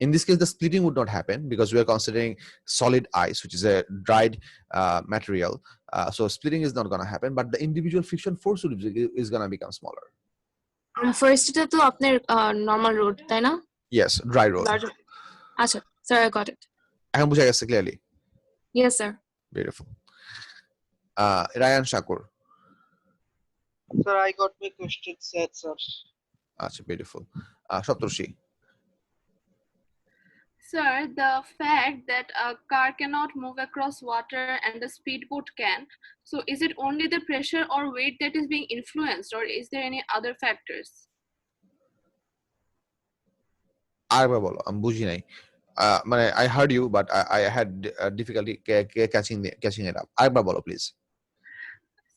In this case, the splitting would not happen because we are considering solid ice, which is a dried material. So splitting is not going to happen, but the individual friction force is going to become smaller. First এটা তো আপনার normal road, তাই না? Yes, dry road. আচ্ছা, sir, I got it. এখন বুঝা গেছে clearly? Yes, sir. Beautiful. Ryan Shakur. Sir, I got my question set, sir. Acha, beautiful. Saptarshi. Sir, the fact that a car cannot move across water and the speedboat can, so is it only the pressure or weight that is being influenced, or is there any other factors? আরেকবার বলো, আমি বুঝি নাই। মানে I heard you, but I had difficulty catching it up. আরেকবার বলো, please.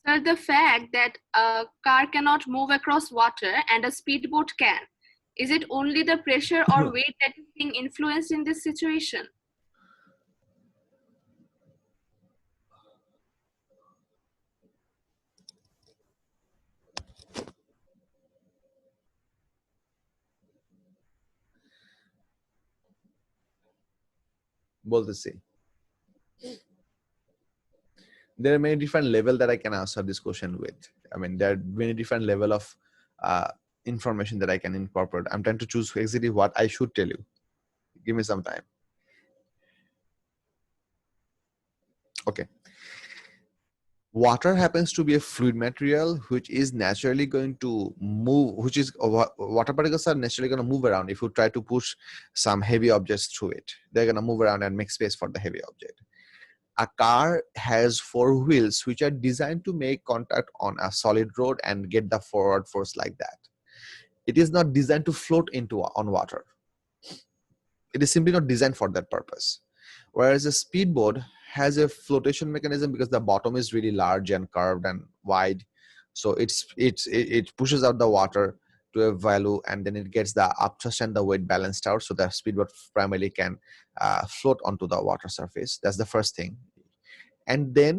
Sir, the fact that a car cannot move across water and a speedboat can, is it only the pressure or weight that is being influenced in this situation? বলতেছি। There are many different levels that I can answer this question with. I mean, there are many different level of information that I can incorporate. I'm trying to choose exactly what I should tell you. Give me some time. Okay. Water happens to be a fluid material which is naturally going to move, water particles are naturally going to move around. If you try to push some heavy objects through it, they're going to move around and make space for the heavy object. A car has 4 wheels which are designed to make contact on a solid road and get the forward force like that. It is not designed to float on water. It is simply not designed for that purpose. Whereas a speedboat has a flotation mechanism because the bottom is really large and curved and wide. So it pushes out the water to a value, and then it gets the upthrust and the weight balanced out, so the speedboat primarily can float onto the water surface. That's the first thing. And then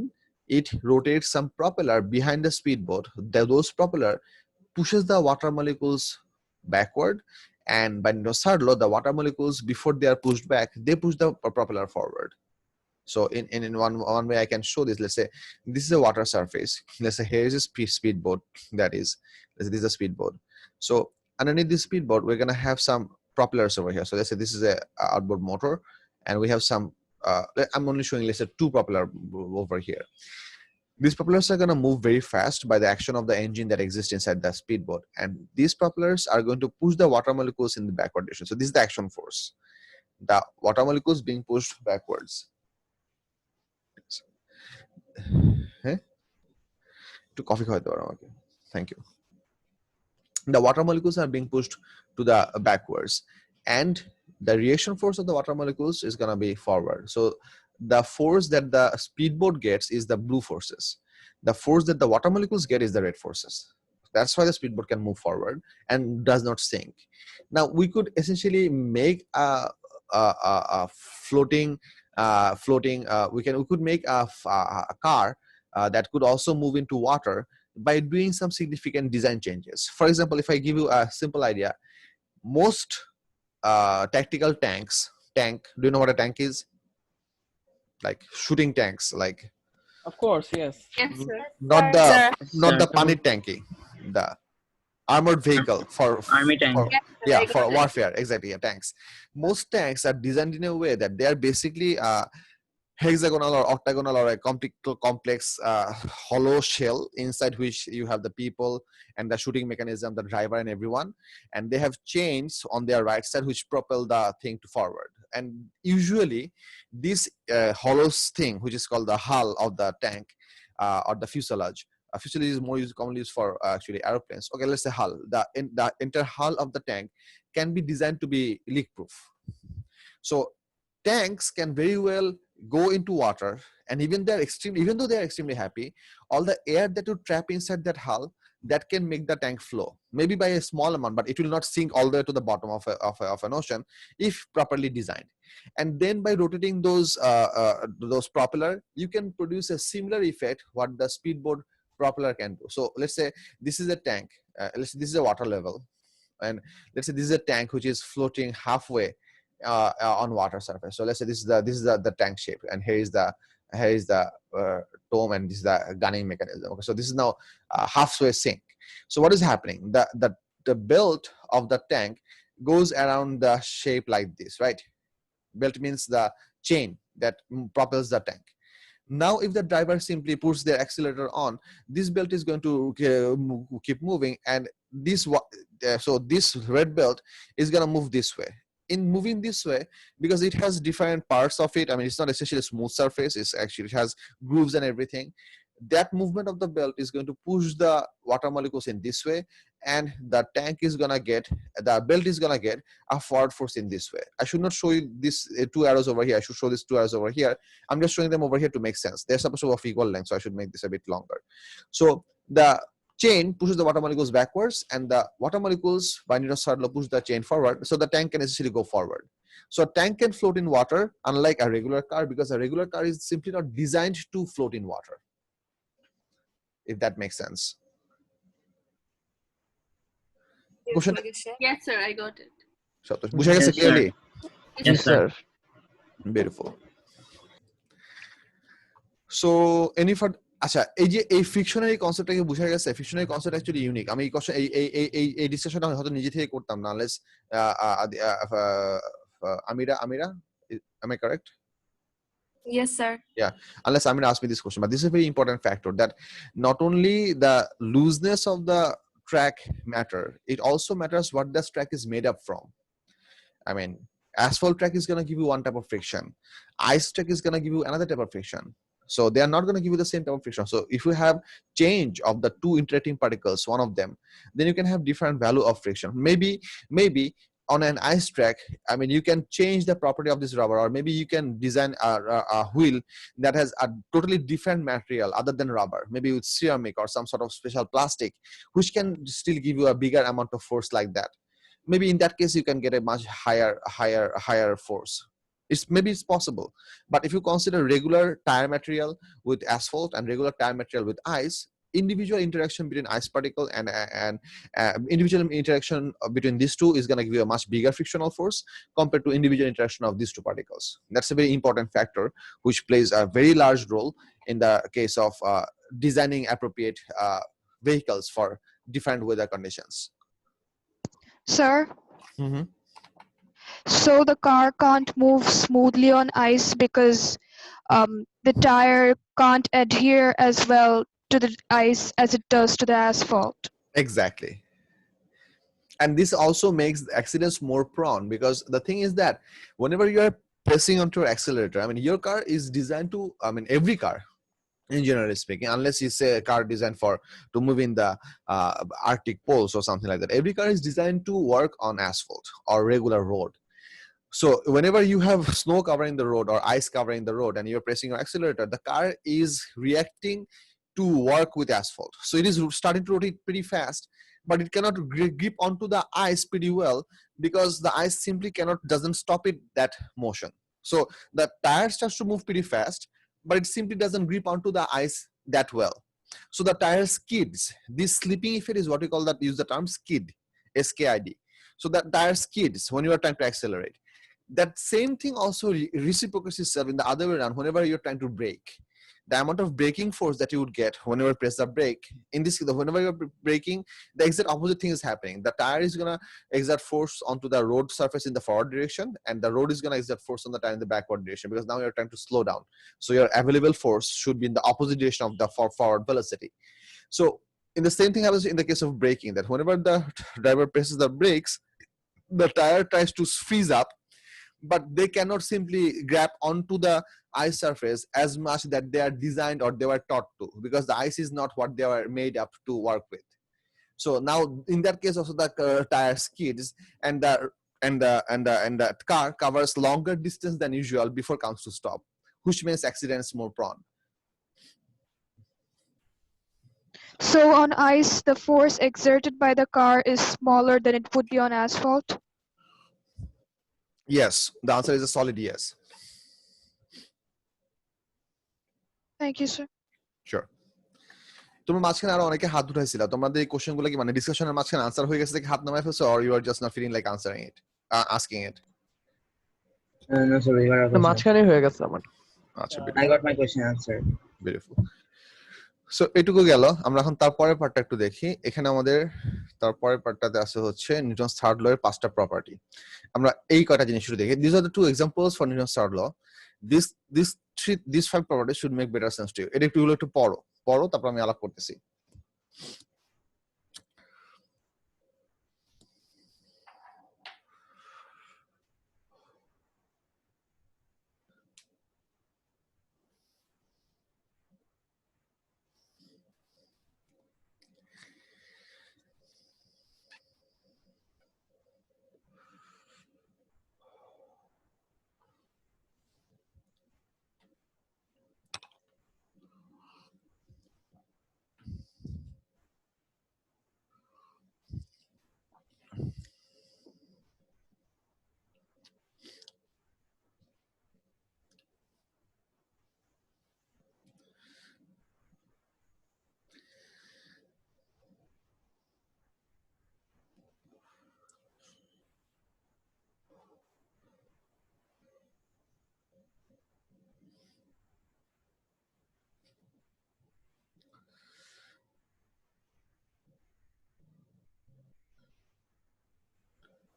it rotates some propeller behind the speedboat. Those propeller pushes the water molecules backward, and by third law, the water molecules, before they are pushed back, they push the propeller forward. So in one way I can show this. Let's say this is a water surface. Let's say here is a speedboat. This is a speedboat. So underneath this speedboat, we're gonna have some propellers over here. So let's say this is a outboard motor, and we have some. I'm only showing, let's say, 2 propeller over here. These propellers are gonna move very fast by the action of the engine that exists inside the speedboat, and these propellers are going to push the water molecules in the backward direction. So this is the action force. The water molecules being pushed backwards. To coffee okay. Thank you. The water molecules are being pushed to the backwards, and the reaction force of the water molecules is going to be forward. So the force that the speedboat gets is the blue forces. The force that the water molecules get is the red forces. That's why the speedboat can move forward and does not sink. Now we could essentially make a floating. We could make a car that could also move into water by doing some significant design changes. For example, if I give you a simple idea, most tactical tank, do you know what a tank is? Like shooting tanks, like. Of course, yes. Yes, sir. Not the pani tanky, the armored vehicle for army tank. For warfare, exactly. Tanks. Most tanks are designed in a way that they are basically hexagonal or octagonal or a complex hollow shell inside which you have the people and the shooting mechanism, the driver and everyone, and they have chains on their right side which propel the thing to forward. And usually this hollow thing, which is called the hull of the tank or the fuselage. Fuselage is more commonly used for actually aeroplanes. Okay, let's say hull. The entire hull of the tank can be designed to be leak proof. So tanks can very well go into water, and even though they're extremely happy, all the air that you trap inside that hull, that can make the tank flow, maybe by a small amount, but it will not sink all the way to the bottom of an ocean if properly designed. And then by rotating those propeller, you can produce a similar effect what the speedboat propeller can do. So let's say this is a tank, this is a water level, and let's say this is a tank which is floating halfway on water surface. So let's say this is the tank shape, and here is the dome, and this is the gunning mechanism. Okay, so this is now halfway sink. So what is happening? The belt of the tank goes around the shape like this, right? Belt means the chain that propels the tank. Now, if the driver simply puts their accelerator on, this belt is going to keep moving, and so this red belt is going to move this way. In moving this way, because it has different parts of it, I mean, it's not essentially a smooth surface, it has grooves and everything. That movement of the belt is going to push the water molecules in this way, and the belt is gonna get a forward force in this way. I should not show you this two arrows over here. I should show these two arrows over here. I'm just showing them over here to make sense. They're supposed to be of equal length, so I should make this a bit longer. So the chain pushes the water molecules backwards, and the water molecules by Newton's third law push the chain forward, so the tank can essentially go forward. So a tank can float in water, unlike a regular car, because a regular car is simply not designed to float in water, if that makes sense. Question? Yes, sir, I got it. Satosh, বুঝা গেছে clearly? Yes, sir. Beautiful. So any for আচ্ছা, এই ফ্রিকশনের এই কনসেপ্টটাকে বুঝা গেছে? ফ্রিকশনের concept actually unique. আমি এই ডিসকাশনটা হয়তো নিজে থেকে করতাম না, unless Amira, am I correct? Yes, sir. Yeah, unless Amira asked me this question, but this is a very important factor, that not only the looseness of the track matter, it also matters what the track is made up from. I mean, asphalt track is going to give you one type of friction, ice track is going to give you another type of friction. So they are not going to give you the same type of friction. So if you have change of the two interacting particles, one of them, then you can have different value of friction. Maybe on an ice track, I mean, you can change the property of this rubber, or maybe you can design a wheel that has a totally different material other than rubber, maybe with ceramic or some sort of special plastic, which can still give you a bigger amount of force like that. Maybe in that case you can get a much higher force. Maybe it's possible. But if you consider regular tire material with asphalt and regular tire material with ice, individual interaction between ice particle and individual interaction between these two is going to give you a much bigger frictional force compared to individual interaction of these two particles. That's a very important factor which plays a very large role in the case of designing appropriate vehicles for different weather conditions. Sir, so the car can't move smoothly on ice because the tire can't adhere as well to the ice as it does to the asphalt. Exactly. And this also makes accidents more prone, because the thing is that whenever you are pressing onto your accelerator, I mean, your car is designed to, I mean, every car in generally speaking, unless it's a car designed to move in the Arctic poles or something like that, every car is designed to work on asphalt or regular road. So whenever you have snow covering the road or ice covering the road and you're pressing your accelerator, the car is reacting to work with asphalt. So it is starting to rotate pretty fast, but it cannot grip onto the ice pretty well, because the ice simply doesn't stop it that motion. So the tire starts to move pretty fast, but it simply doesn't grip onto the ice that well. So the tire skids. This slipping effect is what we call that, use the term skid, S-K-I-D. So that tire skids when you are trying to accelerate. That same thing also reciprocates itself in the other way around whenever you're trying to brake. The amount of braking force that you would get whenever you press the brake, in this, whenever you're braking, the exact opposite thing is happening. The tire is going to exert force onto the road surface in the forward direction, and the road is going to exert force on the tire in the backward direction, because now you're trying to slow down. So your available force should be in the opposite direction of the forward velocity. So in the same thing happens in the case of braking, that whenever the driver presses the brakes, the tire tries to freeze up, but they cannot simply grab onto the ice surface as much that they are designed or they were taught to, because the ice is not what they were made up to work with. So now in that case also the tire skids, and the car covers longer distance than usual before it comes to stop, which makes accidents more prone. So on ice, the force exerted by the car is smaller than it would be on asphalt? Yes, the answer is a solid yes. Thank you, sir. Sure. তোমরা মাঝখানে আরো অনেকে হাত উঠাইছিল, তোমাদের এই কোশ্চেনগুলো কি মানে ডিসকাশনের মাঝখানে আনসার হয়ে গেছে, হাত নামায় ফেলছো, or you are just not feeling like answering it, asking it? No, sir, we got our question. মাঝখানে হয়ে গেছে আমার। আচ্ছা, I got my question answered. Beautiful. So এটুকু গেল, আমরা এখন তারপরের পার্টটা একটু দেখি। এখানে আমাদের তারপরের পার্টটাতে আছে হচ্ছে নিউটনস থার্ড ল এর 5টা প্রপার্টি। আমরা এই কয়টা জিনিস শুরু দেখি। This are the two examples for Newton's third law. This 5 properties should make better sense to you. এটা একটু পড়ো তারপর আমি আলাপ করতেছি।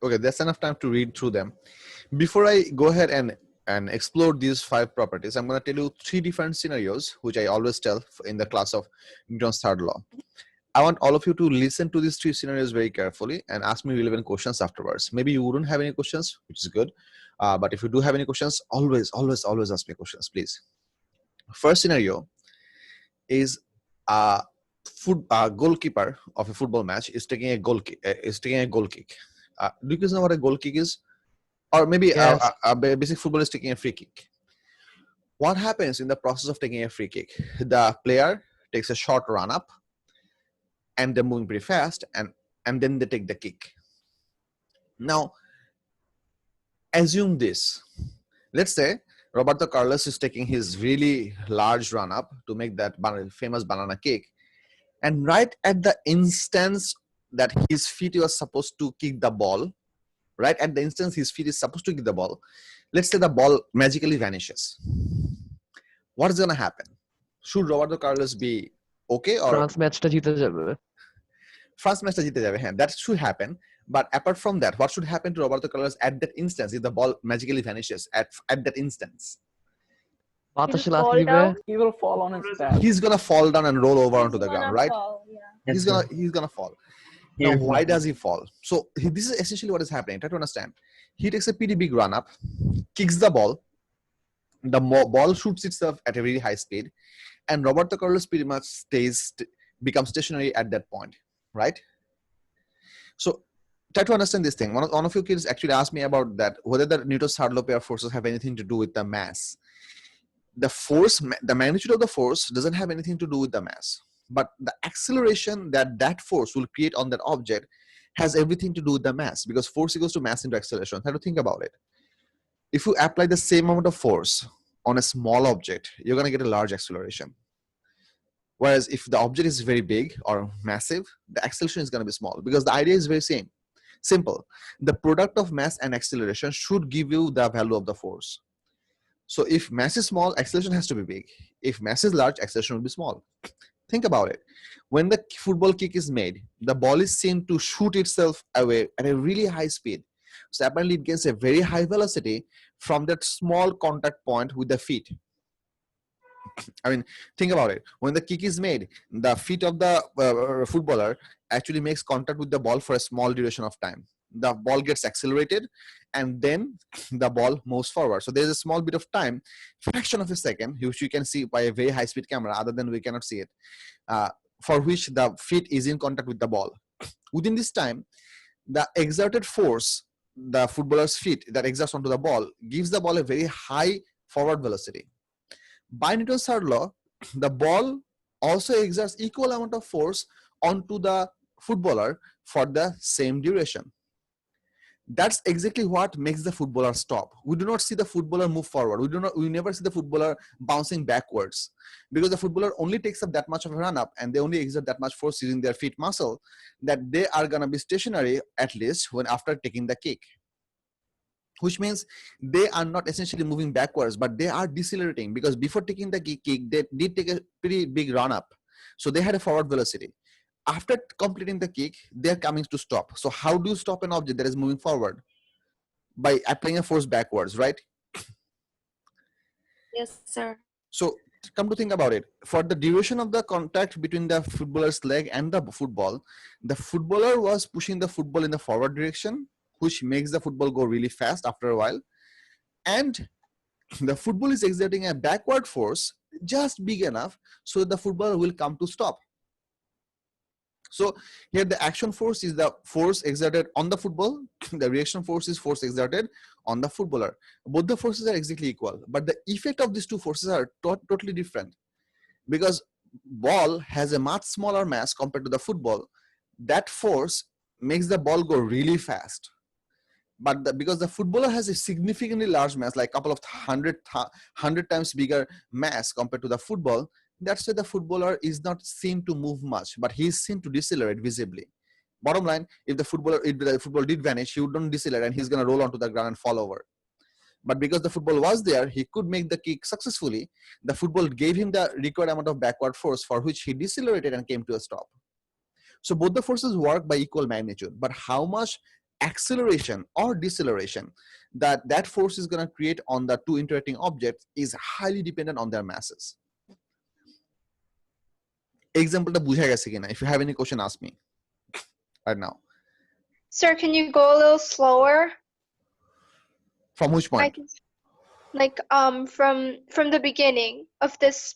Okay, that's enough time to read through them. Before I go ahead and explore these 5 properties, I'm going to tell you 3 different scenarios, which I always tell in the class of Newton's third law. I want all of you to listen to these 3 scenarios very carefully and ask me relevant questions afterwards. Maybe you wouldn't have any questions, which is good. But if you do have any questions, always ask me questions, please. First scenario is a goalkeeper of a football match is taking a goal kick. Do you guys know what a goal kick is? Or maybe Yes. a basic football is taking a free kick. What happens in the process of taking a free kick? The player takes a short run up and they're moving pretty fast and then they take the kick. Now, assume this. Let's say Roberto Carlos is taking his really large run up to make that famous banana kick. And right at the instance that his feet was supposed to kick the ball, let's say the ball magically vanishes. What is going to happen? Should Roberto Carlos be okay or France ম্যাচটা জিতে যাবে। France match জিতে যাবে? হ্যাঁ, that should happen. But apart from that, what should happen to Roberto Carlos at that instance if the ball magically vanishes at that instance? বাতাসে He'll লাথি fall দিবে। down. He will fall on his back. He's gonna fall down and roll over He's onto the gonna ground, right? fall, yeah. Yes, He's gonna fall. He Now, will why fall. does he fall? So this is essentially what is happening. Try to understand. He takes a pretty big run up, kicks the ball. The ball shoots itself at a very high speed, and Roberto Carlos pretty much becomes stationary at that point, right? So try to understand this thing. One of your kids actually asked me about that, whether the Newton's third law pair of forces have anything to do with the mass. The magnitude of the force doesn't have anything to do with the mass, but the acceleration that force will create on that object has everything to do with the mass, because force equals to mass into acceleration. Try to think about it. If you apply the same amount of force on a small object, you're going to get a large acceleration. Whereas if the object is very big or massive, the acceleration is going to be small, because the idea is very simple. The product of mass and acceleration should give you the value of the force. So if mass is small, acceleration has to be big. If mass is large, acceleration will be small. Think about it. When the football kick is made, the ball is seen to shoot itself away at a really high speed. So apparently it gains a very high velocity from that small contact point with the feet. I mean, think about it. When the kick is made, the feet of the footballer actually makes contact with the ball for a small duration of time. The ball gets accelerated and then the ball moves forward. So there's a small bit of time, fraction of a second, which you can see by a very high speed camera, other than we cannot see it, for which the feet is in contact with the ball. Within this time, the exerted force, the footballer's feet that exerts onto the ball, gives the ball a very high forward velocity. By Newton's third law, the ball also exerts equal amount of force onto the footballer for the same duration. That's exactly what makes the footballer stop. We do not see the footballer move forward. We never see the footballer bouncing backwards, because the footballer only takes up that much of a run up and they only exert that much force using their feet muscle, that they are gonna be stationary at least when after taking the kick. which means they are not essentially moving backwards, but they are decelerating, because before taking the kick, they did take a pretty big run up. So they had a forward velocity. After completing the kick, they're coming to stop. So how do you stop an object that is moving forward? By applying a force backwards, right? Yes, sir. So come to think about it, for the duration of the contact between the footballer's leg and the football, the footballer was pushing the football in the forward direction, which makes the football go really fast after a while. And the football is exerting a backward force just big enough so that the footballer will come to stop. So here the action force is the force exerted on the football, the reaction force is force exerted on the footballer. Both the forces are exactly equal, but the effect of these two forces are totally different, because ball has a much smaller mass compared to the football. That force makes the ball go really fast. But because the footballer has a significantly large mass, like a couple of hundred times bigger mass compared to the football, that's why the footballer is not seen to move much, but he is seen to decelerate visibly. Bottom line, if the football did vanish, he would not decelerate and he's going to roll onto the ground and fall over. But because the football was there, he could make the kick successfully. The football gave him the required amount of backward force, for which he decelerated and came to a stop. So both the forces work by equal magnitude, but how much acceleration or deceleration that force is going to create on the two interacting objects is highly dependent on their masses. Example ta bujha geche kina? If you have any question, ask me right now. Sir, can you go a little slower? From which point? From the beginning of this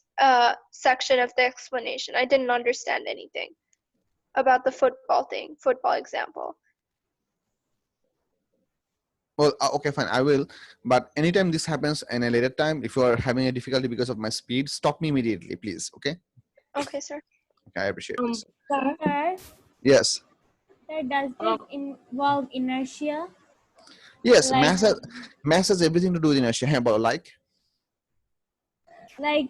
section of the explanation. I didn't understand anything about the football example. Well, okay, fine, I will. But anytime this happens in a later time, if you are having a difficulty because of my speed, stop me immediately, please. Okay? Okay, sir. Okay, I appreciate this. Sir, Yes. sir, does this involve inertia? Yes, Like, mass has everything to do with inertia. like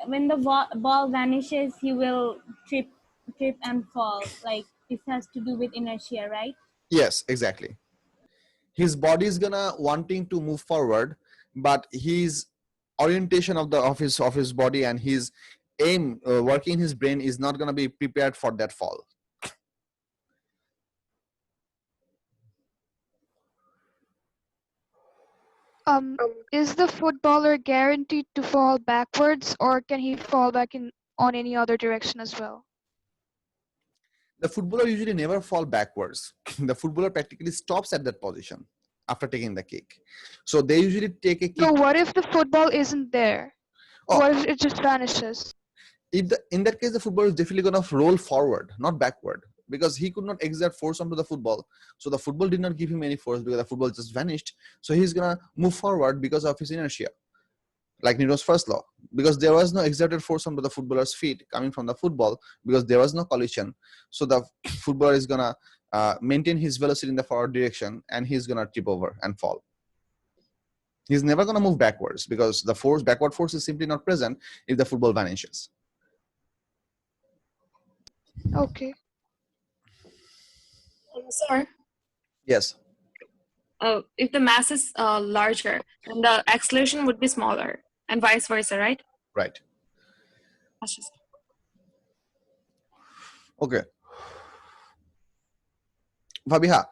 when the ball vanishes, he will trip and fall. Like this has to do with inertia, right? Yes, exactly. His body is gonna wanting to move forward, but his orientation of his body and his aim working his brain is not gonna be prepared for that fall. Is the footballer guaranteed to fall backwards, or can he fall back on any other direction as well? The footballer usually never fall backwards. The footballer practically stops at that position after taking the kick. So they usually take a kick. No, what if the football isn't there? What if it just vanishes? In that case, the footballer is definitely going to roll forward, not backward, because he could not exert force onto the football. So the football did not give him any force because the football just vanished. So he's going to move forward because of his inertia, like Newton's first law, because there was no exerted force onto the footballer's feet coming from the football because there was no collision. So the footballer is going to maintain his velocity in the forward direction and he's going to tip over and fall. He's never going to move backwards because the backward force is simply not present if the football vanishes. Okay. Sir, Yes. if the mass is larger, then the acceleration would be smaller, and vice versa, right? Right. That's just... Okay. Fabiha,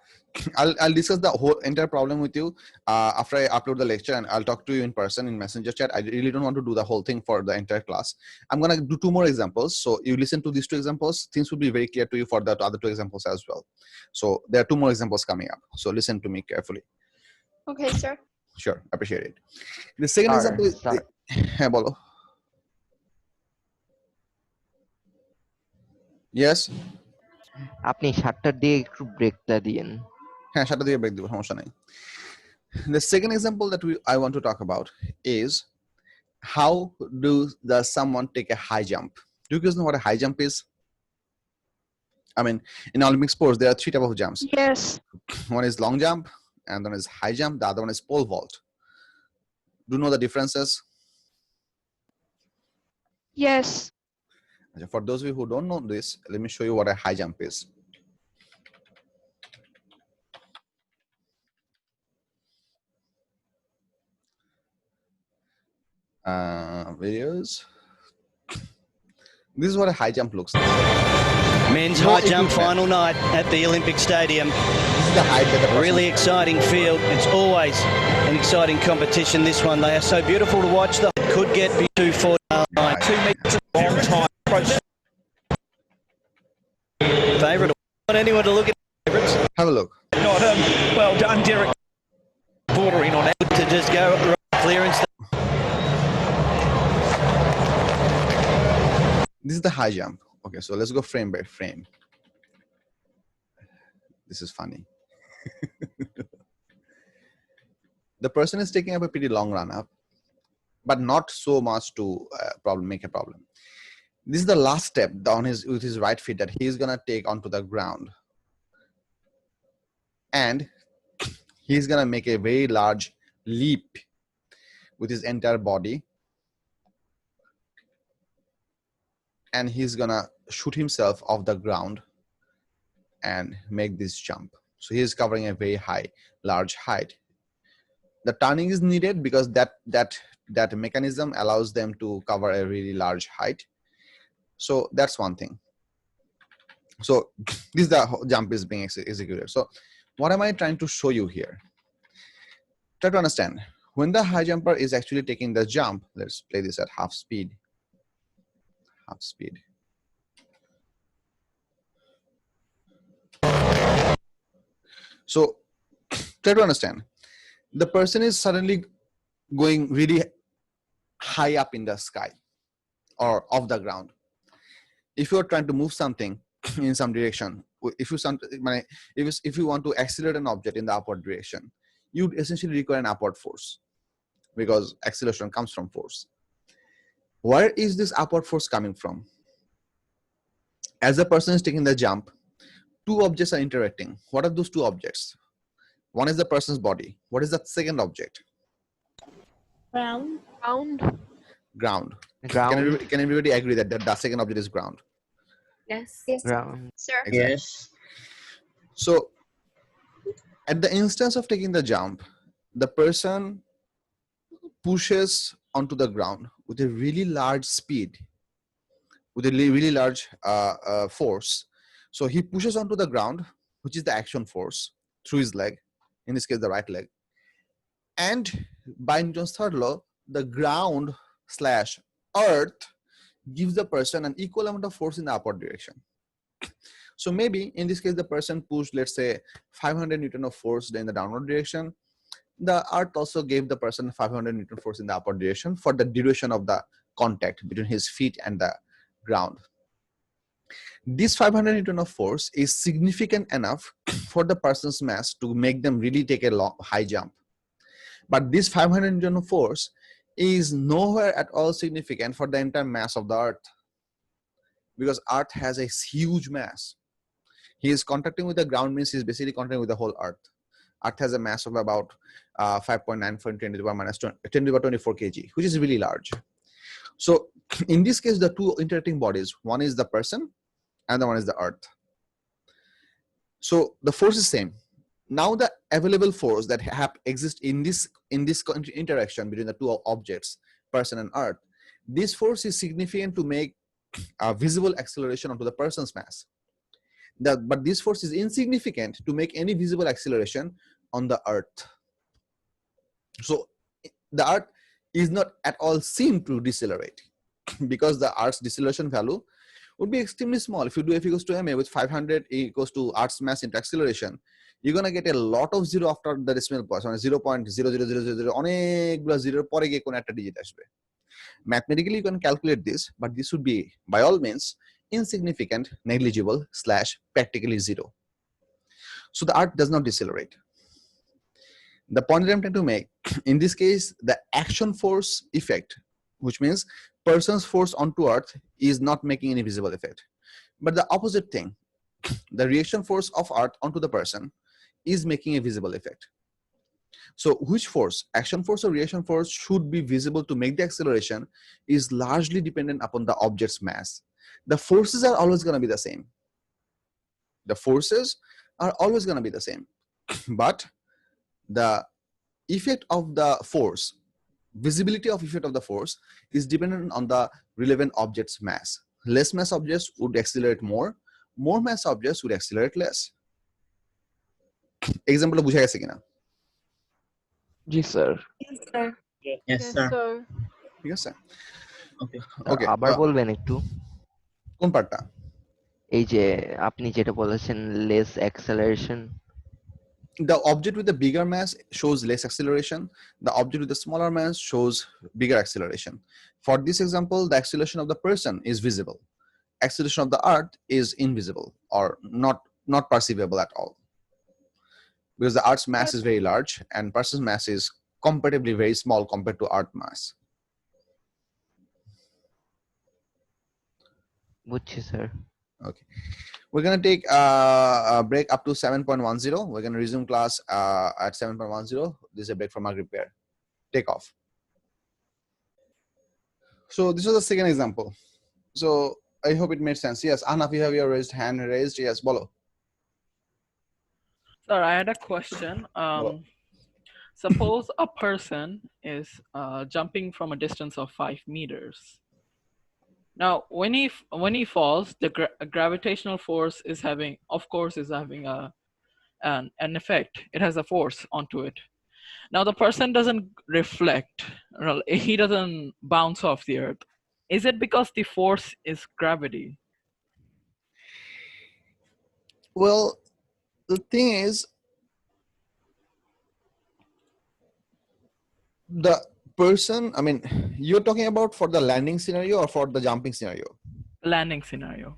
I'll discuss the whole entire problem with you after I upload the lecture, and I'll talk to you in person in Messenger chat. I really don't want to do the whole thing for the entire class. I'm gonna do 2 more examples. So you listen to these 2 examples, things will be very clear to you for the other 2 examples as well. So there are 2 more examples coming up. So listen to me carefully. Okay, sir. Sure, appreciate it. The second example is bolo. Yes. আপনি 7টার দিকে একটু ব্রেকটা দিয়েন। হ্যাঁ, 7টার দিকে break দিব, সমস্যা নাই। The second example that I want to talk about is how does someone take a high jump? Do you guys know what a high jump is? I mean, in Olympic sports, there are 3 types of jumps. Yes. One is long jump, and one is high jump. The other one is pole vault. Do you know the differences? Yes. For those of you who don't know this, let me show you what a high jump is. Videos. This is what a high jump looks like. Men's No high jump equipment. final night at the Olympic Stadium. This is the height that the person Really exciting field. It's always an exciting competition, this one. They are so beautiful to watch. They could get 2:49. 2 meters long time. Favourite. Want anyone to look at favourites? Have a look. Not well done, Derek. Bordering on out to just go right clearance. This is the high jump. Okay, so let's go frame by frame. This is funny. The person is taking up a pretty long run up, but not so much to make a problem. This is the last step down with his right feet that he is gonna take onto the ground, and he's gonna make a very large leap with his entire body, and he's gonna shoot himself off the ground and make this jump. So he is covering a very large height. The turning is needed because that mechanism allows them to cover a really large height. So that's one thing. So this is the jump is being executed. So what am I trying to show you here? Try to understand. When the high jumper is actually taking the jump, let's play this at half speed. Half speed. So try to understand. The person is suddenly going really high up in the sky or off the ground. If you're trying to move something in some direction, if you want to accelerate an object in the upward direction, you essentially require an upward force because acceleration comes from force. Where is this upward force coming from? As the person is taking the jump, two objects are interacting. What are those two objects? One is the person's body. What is the second object? Ground. Ground. Ground. Can everybody agree that the second object is ground? Yes. Ground. Sir. Exactly. Yes. So at the instance of taking the jump, the person pushes onto the ground with a really large speed, with a really large force. So he pushes onto the ground, which is the action force, through his leg, in this case the right leg. And by Newton's third law, the ground / earth gives the person an equal amount of force in the upward direction. So maybe in this case, the person pushed, let's say, 500 Newton of force in the downward direction. The earth also gave the person 500 Newton force in the upward direction for the duration of the contact between his feet and the ground. This 500 Newton of force is significant enough for the person's mass to make them really take a high jump. But this 500 Newton of force is nowhere at all significant for the entire mass of the earth, because earth has a huge mass. He is contacting with the ground means he's basically contacting with the whole earth. Earth has a mass of about 5.9 for 10 to the power minus 10 to the power 24 kg, which is really large. So in this case, the two interacting bodies, one is the person and the one is the earth. So the force is same. Now the available force that exists in this interaction between the two objects, person and earth, this force is significant to make a visible acceleration onto the person's mass. But this force is insignificant to make any visible acceleration on the earth. So the earth is not at all seen to decelerate because the earth's deceleration value would be extremely small. If you do F equals to ma with 500 equals to earth's mass into acceleration, you're going to get a lot of zero after the decimal point, 0.00000 অনেকগুলো জিরোর পরে গিয়ে কোন একটা digit আসবে. Mathematically you can calculate this, but this would be by all means insignificant, negligible / practically zero. So the earth does not decelerate. The point that I'm trying to make, in this case, the action force effect, which means person's force onto earth, is not making any visible effect. But the opposite thing, the reaction force of earth onto the person, is making a visible effect. So which force, action force or reaction force, should be visible to make the acceleration is largely dependent upon the object's mass. The forces are always going to be the same. The forces are always going to be the same. But the effect of the force visibility of effect of the force is dependent on the relevant object's mass. Less mass objects would accelerate more mass objects would accelerate less. Example বুঝা গেছে কিনা? জি sir. Yes, sir. Yes, sir. ঠিক আছে? Okay. Okay. আবার বলবেন একটু কোন পার্টটা? এই যে আপনি যেটা বলেছেন less acceleration. The object with the bigger mass shows less acceleration. The object with the smaller mass shows bigger acceleration. For this example, the acceleration of the person is visible. Acceleration of the earth is invisible or not perceivable at all, because the earth's mass is very large and person's mass is comparatively very small compared to earth mass. বুঝছি sir. Okay, we're going to take a break up to 7.10. We're going to resume class at 7.10. This is a break from our repair. Take off. So this was the second example. So I hope it made sense. Yes, Anna, if you have your raised hand raised, yes, bolo. Sir, I had a question. Suppose a person is jumping from a distance of 5 meters. Now, when he falls, the gravitational force is having, of course, an effect. It has a force onto it. Now, the person doesn't reflect. He doesn't bounce off the earth. Is it because the force is gravity? Well, the thing is, the person, I mean, you're talking about for the landing scenario or for the jumping scenario? Landing scenario.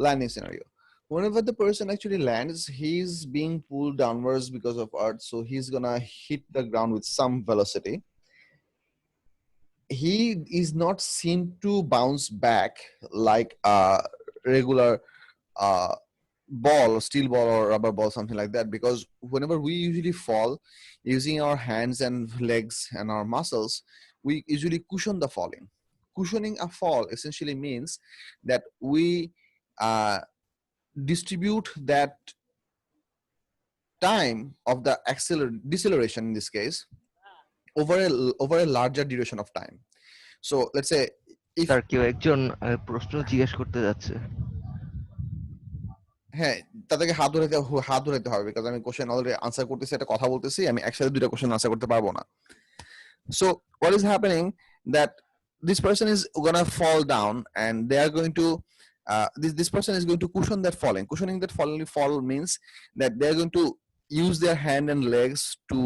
Landing scenario. Whenever the person actually lands, he's being pulled downwards because of earth, so he's gonna hit the ground with some velocity. He is not seen to bounce back like a regular ball, steel ball or rubber ball, something like that, because whenever we usually fall using our hands and legs and our muscles, we usually cushion the falling. Cushioning a fall essentially means that we distribute that time of the deceleration in this case over a larger duration of time. So let's say if sir কেউ একজন প্রশ্ন জিজ্ঞেস করতে যাচ্ছে। হ্যাঁ, তাদেরকে হাত ধরাইতে হবে, বিকজ আমি কোশ্চেন অলরেডি আনসার করতেছি, একটা কথা বলতেছি, আমি একসাথে দুইটা কোশ্চেন আনসার করতে পারবো না। So what is happening that this person is gonna fall down and they are going to this person is going to cushion that falling. Cushioning that fall means that they're going to use their hand and legs to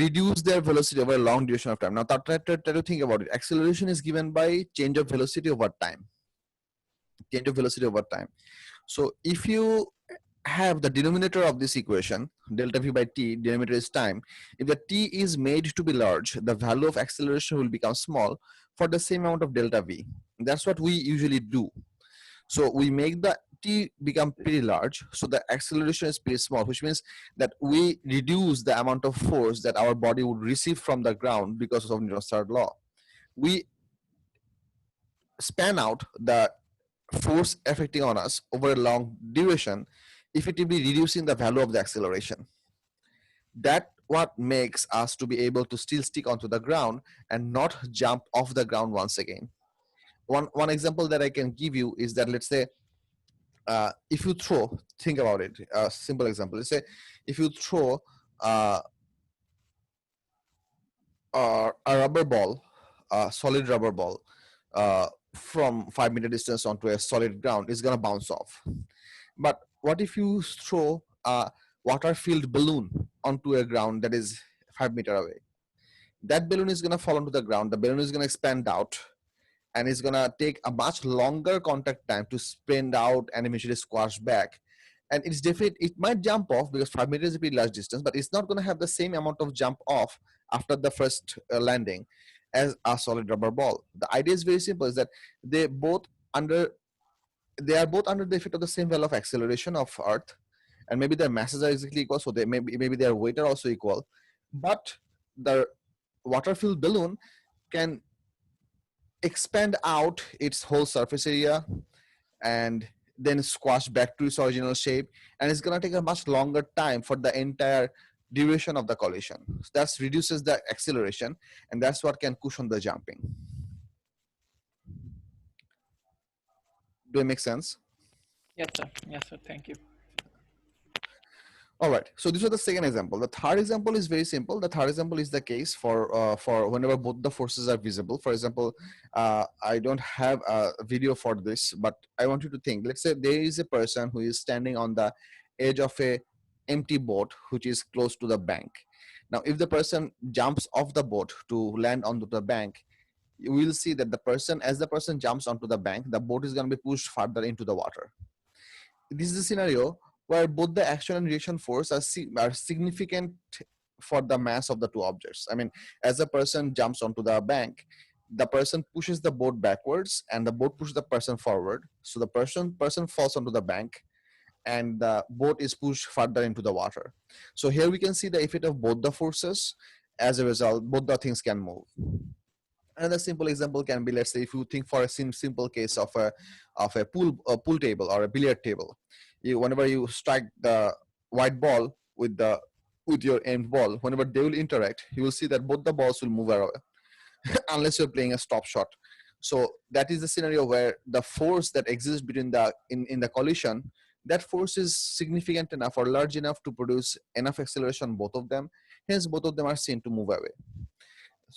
reduce their velocity over a long duration of time. Now try to think about it. Acceleration is given by change of velocity over time. Change of velocity over time. So if you have the denominator of this equation, delta v by t, denominator is time. If the t is made to be large, the value of acceleration will become small for the same amount of delta v. That's what we usually do. So we make the t become pretty large, so the acceleration is pretty small, which means that we reduce the amount of force that our body would receive from the ground because of Newton's third law. We span out the force affecting on us over a long duration, effectively reducing the value of the acceleration. That what makes us to be able to still stick onto the ground and not jump off the ground once again. One example that I can give you is that, let's say, if you throw, think about it, a simple example, let's say if you throw a rubber ball, a solid rubber ball, from 5 meter distance onto a solid ground, is going to bounce off. But what if you throw a water-filled balloon onto a ground that is 5 meter away? That balloon is going to fall onto the ground. The balloon is going to expand out and it's going to take a much longer contact time to spread out and eventually squash back. And it's definite, it might jump off because 5 meters is a pretty large distance, but it's not going to have the same amount of jump off after the first landing as a solid rubber ball. The idea is very simple, is that they are both under the effect of the same value of acceleration of earth, and maybe their masses are exactly equal, so they maybe their weight are also equal, but the water-filled balloon can expand out its whole surface area and then squash back to its original shape, and it's going to take a much longer time for the entire duration of the collision. So that reduces the acceleration, and that's what can cushion the jumping. Do it make sense? Yes, sir. Yes, sir. Thank you. All right. So this was the second example. The third example is very simple. The third example is the case for whenever both the forces are visible. For example, I don't have a video for this, but I want you to think. Let's say there is a person who is standing on the edge of a empty boat which is close to the bank. Now, if the person jumps off the boat to land onto the bank, you will see that as the person jumps onto the bank, the boat is going to be pushed further into the water. This is a scenario where both the action and reaction force are significant for the mass of the two objects. I mean, as the person jumps onto the bank, the person pushes the boat backwards and the boat pushes the person forward. So the person falls onto the bank and the boat is pushed further into the water. So here we can see the effect of both the forces. As a result, both the things can move. Another simple example can be, let's say, if you think for a simple case of a pool table or a billiard table, whenever you strike the white ball with your aimed ball, whenever they will interact, you will see that both the balls will move away unless you're playing a stop shot. So that is the scenario where the force that exists between in the collision, that force is significant enough or large enough to produce enough acceleration on both of them. Hence, both of them are seen to move away.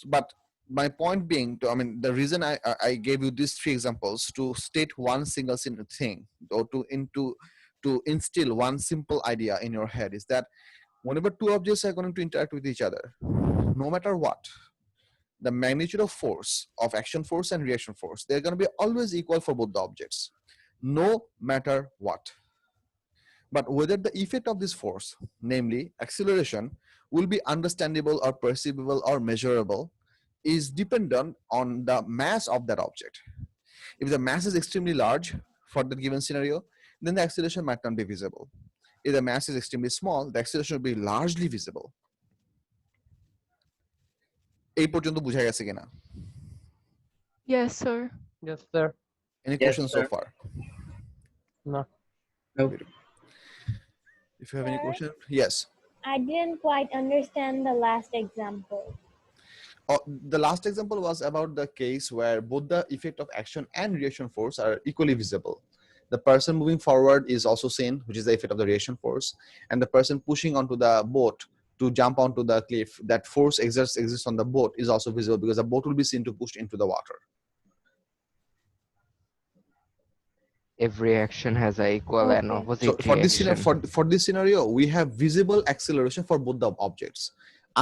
But my point being, the reason I gave you these three examples to state one single thing, or to instill one simple idea in your head, is that whenever two objects are going to interact with each other, no matter what, the magnitude of force, of action force and reaction force, they're going to be always equal for both the objects, no matter what. But whether the effect of this force, namely acceleration, will be understandable or perceivable or measurable is dependent on the mass of that object. If the mass is extremely large for the given scenario, then the acceleration might not be visible. If the mass is extremely small, the acceleration will be largely visible. এই পর্যন্ত বুঝা গেছে কিনা? Yes, sir. Yes, sir. Any Yes, questions so sir. far? No. Nope. If you have any Sir? question, yes. I didn't quite understand the last example. The last example was about the case where both the effect of action and reaction force are equally visible. The person moving forward is also seen, which is the effect of the reaction force, and the person pushing onto the boat to jump onto the cliff, that force exists on the boat, is also visible because the boat will be seen to push into the water. Every action has an equal and Okay. opposite So reaction. for this scenario, we have visible acceleration for both the objects.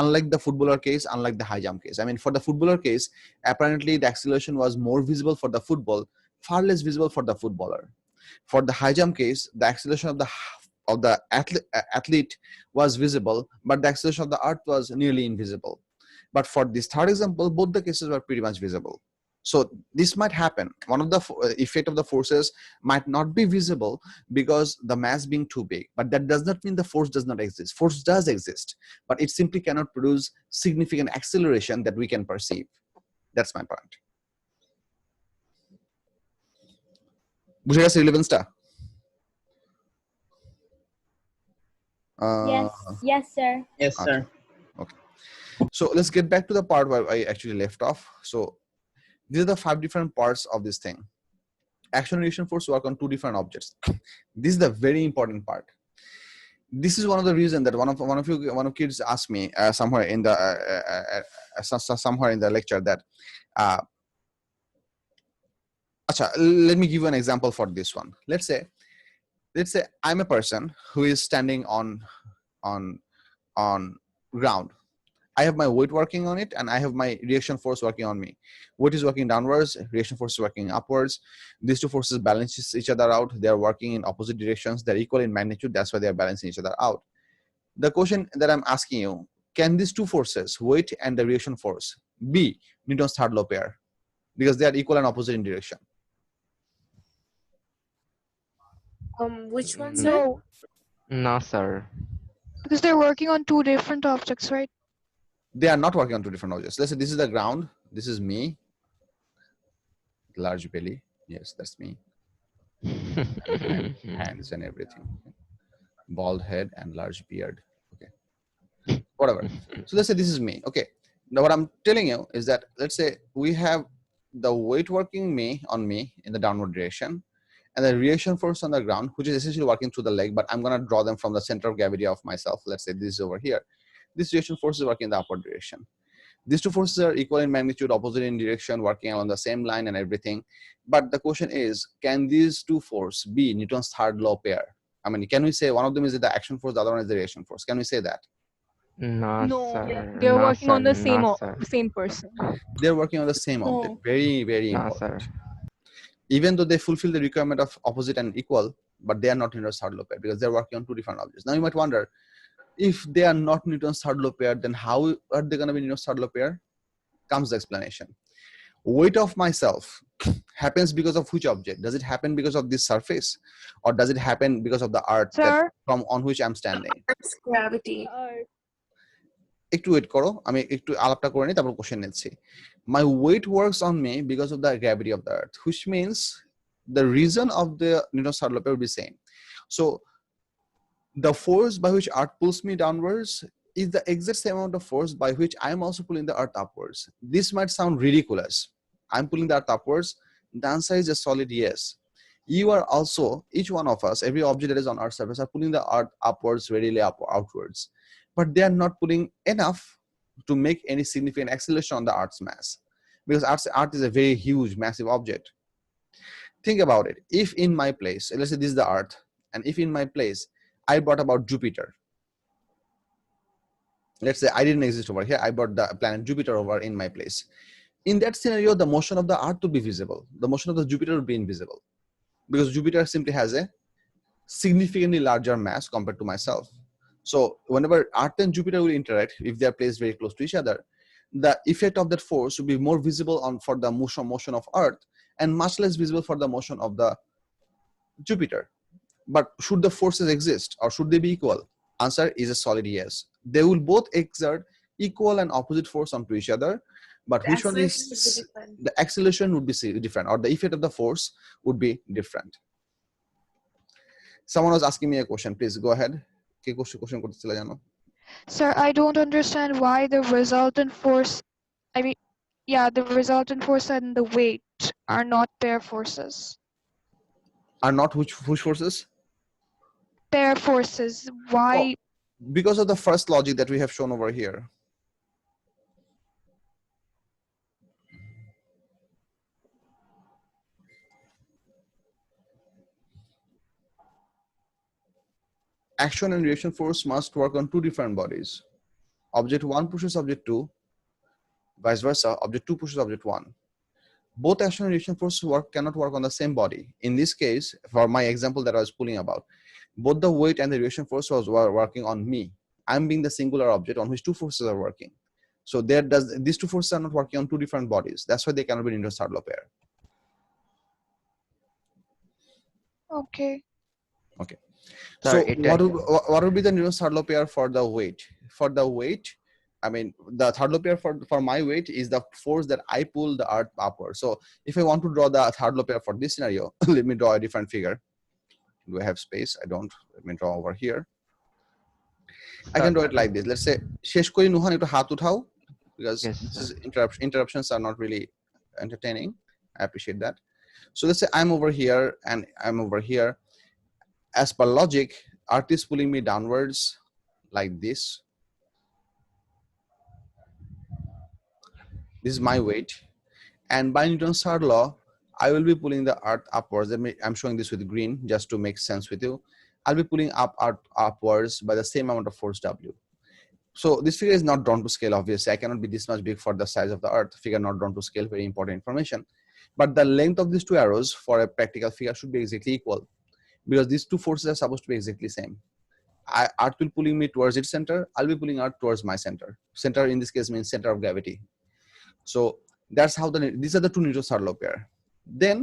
Unlike the footballer case, unlike the high jump case. I mean, for the footballer case, apparently the acceleration was more visible for the football, far less visible for the footballer. For the high jump case, the acceleration of the athlete was visible, but the acceleration of the earth was nearly invisible. But for this third example, both the cases were pretty much visible. So this might happen. One of the effect of the forces might not be visible because the mass being too big, but that does not mean the force does not exist. Force does exist, but it simply cannot produce significant acceleration that we can perceive. That's my point. বুঝে গেছে রিলেভেন্সটা? Yes, sir. Yes, sir. Okay. So let's get back to the part where I actually left off. So these are the 5 different parts of this thing. Action and reaction force work on 2 different objects. This is the very important part. This is one of the reasons that one of kids asked me somewhere in the lecture that let me give you an example for this one. Let's say I'm a person who is standing on ground. I have my weight working on it and I have my reaction force working on me. Weight is working downwards, reaction force is working upwards. These two forces balance each other out. They are working in opposite directions. They're equal in magnitude. That's why they are balancing each other out. The question that I'm asking you, can these two forces, weight and the reaction force, be Newton's third law pair? Because they are equal and opposite in direction. Which one, sir? No, No, sir. because they're working on two different objects, right? They are not working on 2 different objects. Let's say this is the ground. This is me. Large belly. Yes, that's me. And hands and everything. Bald head and large beard. Okay. whatever. So let's say this is me. Okay. Now what I'm telling you is that let's say we have the weight working on me in the downward direction, and the reaction force on the ground, which is essentially working through the leg, but I'm gonna draw them from the center of gravity of myself. Let's say this is over here. This reaction force is working in the upward direction. These two forces are equal in magnitude, opposite in direction, working along the same line and everything. But the question is, can these two forces be Newton's third law pair? I mean, can we say one of them is the action force, the other one is the reaction force? Can we say that? No, sir. they're No, working sir. on the No, sir. same person. They're working on the same object. Very, very No, important. sir. Even though they fulfill the requirement of opposite and equal, but they are not Newton's third law pair because they're working on two different objects. Now you might wonder, if they are not Newton's third law pair, then how are they going to be Newton's third law pair? Comes the explanation. Weight of myself happens because of which object? Does it happen because of this surface, or does it happen because of the earth that from on which I'm standing? It's gravity. একটু wait করো, আমি একটু আলাপটা করে নিই, তারপর question নিচ্ছি। My weight works on me because of the gravity of the earth, which means the reason of the Newton's third law will be same. So the force by which earth pulls me downwards is the exact same amount of force by which I'm also pulling the earth upwards. This might sound ridiculous. I'm pulling the earth upwards. The answer is a solid yes. You are also, each one of us, every object that is on Earth's surface are pulling the earth upwards, radially outwards. But they are not pulling enough to make any significant acceleration on the Earth's mass. Because Earth is a very huge, massive object. Think about it. If in my place, let's say this is the Earth, and if in my place, I brought about Jupiter. Let's say I didn't exist over here, I brought the planet Jupiter over in my place. In that scenario, the motion of the Earth would be visible. The motion of the Jupiter would be invisible, because Jupiter simply has a significantly larger mass compared to myself. So whenever Earth and Jupiter will interact, if they are placed very close to each other, the effect of that force will be more visible for the motion of Earth and much less visible for the motion of the Jupiter. But should the forces exist, or should they be equal? Answer is a solid yes. They will both exert equal and opposite force onto each other, but which one is the acceleration would be different, or the effect of the force would be different. Someone was asking me a question. Please go ahead. Sir, I don't understand why the resultant force, the resultant force and the weight are not pair forces. Are not which forces? Pair forces. Why? Oh, because of the first logic that we have shown over here. Action and reaction force must work on two different bodies. Object 1 pushes object 2, vice versa, object 2 pushes object 1. Both action and reaction force cannot work on the same body. In this case, for my example that I was pulling about, both the weight and the reaction force were working on me. I'm being the singular object on which two forces are working. So these two forces are not working on two different bodies. That's why they cannot be Newton's third law pair. Okay. Okay. Sorry, So what would be the Newton's third law pair for the weight? For the weight, I mean, the third law pair for my weight is the force that I pull the earth upward. So if I want to draw the third law pair for this scenario, let me draw a different figure. Do I have space? I don't. Let me draw over here. I can draw it like this. Let's say, শেষ করি নুহান একটু হাত উঠাও, because this is interruptions are not really entertaining. I appreciate that. So let's say I'm over here and I'm over here. As per logic, earth is pulling me downwards like this. This is my weight. And by Newton's third law, I will be pulling the earth upwards. I'm showing this with green just to make sense with you. I'll be pulling upwards by the same amount of force W. So this figure is not drawn to scale, obviously. I cannot be this much big for the size of the earth. Figure not drawn to scale, very important information. But the length of these two arrows for a practical figure should be exactly equal, because these two forces are supposed to be exactly same. Earth will pulling me towards its center. I'll be pulling earth towards my center. Center in this case means center of gravity. So that's how these are the two Newton's third law pair. Then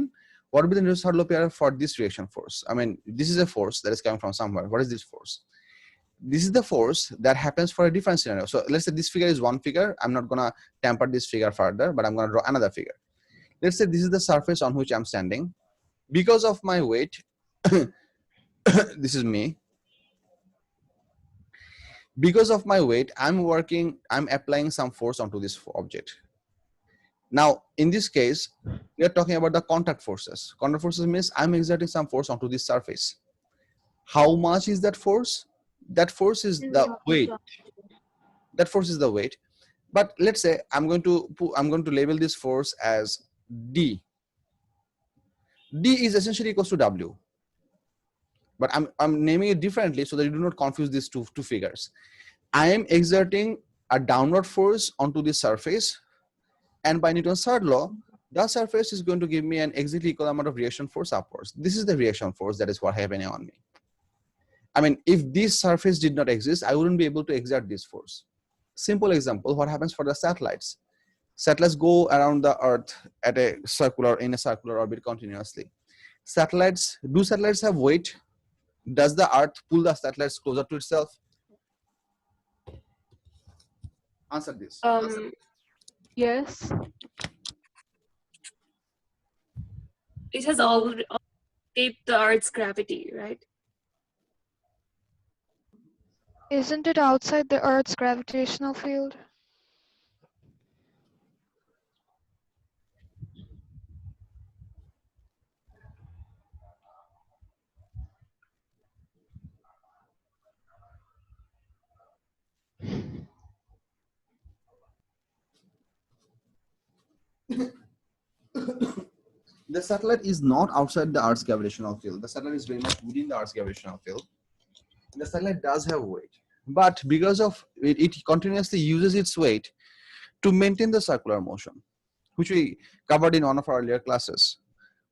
what would be the Newton's third law pair for this reaction force? I mean, this is a force that is coming from somewhere. What is this force? This is the force that happens for a different scenario. So let's say this figure is one figure. I'm not gonna tamper this figure further, but I'm gonna draw another figure. Let's say this is the surface on which I'm standing. Because of my weight, this is me. Because of my weight, I'm applying some force onto this object. Now, in this case, we are talking about the contact forces. Contact forces means I'm exerting some force onto this surface. How much is that force? That force is the weight. That force is the weight. But let's say I'm going to label this force as D. D is essentially equals to W. But I'm naming it differently so that you do not confuse these two figures. I am exerting a downward force onto the surface, and by Newton's third law, the surface is going to give me an exactly equal amount of reaction force upwards. This is the reaction force that is what happening on me. I mean, if this surface did not exist, I wouldn't be able to exert this force. Simple example, what happens for the satellites? Satellites go around the Earth in a circular orbit continuously. Do satellites have weight? Does the Earth pull the satellites closer to itself? Answer this. Yes. It has already escaped the Earth's gravity, right? Isn't it outside the Earth's gravitational field? The satellite is not outside the Earth's gravitational field. The satellite is very much within the Earth's gravitational field. The satellite does have weight, but because of it, it continuously uses its weight to maintain the circular motion, which we covered in one of our earlier classes.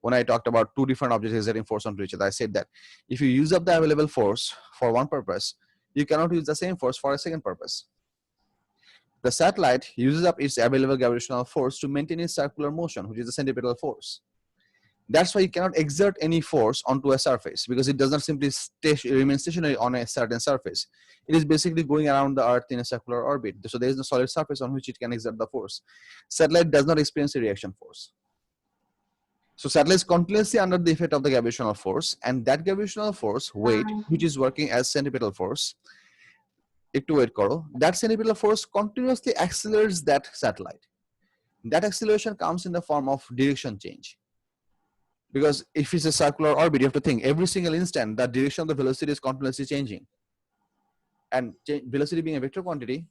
When I talked about two different objects exerting force onto each other, I said that if you use up the available force for one purpose, you cannot use the same force for a second purpose. The satellite uses up its available gravitational force to maintain its circular motion, which is the centripetal force. That's why you cannot exert any force onto a surface, because it does not simply remain stationary on a certain surface. It is basically going around the Earth in a circular orbit. So there is no solid surface on which it can exert the force. Satellite does not experience a reaction force. So satellite is continuously under the effect of the gravitational force, and that gravitational force, weight, which is working as centripetal force, that centripetal force continuously accelerates that satellite. That acceleration comes in the form of direction change. Because if it's a circular orbit, you have to think every single instant the direction of the velocity is continuously changing. And velocity being a vector quantity,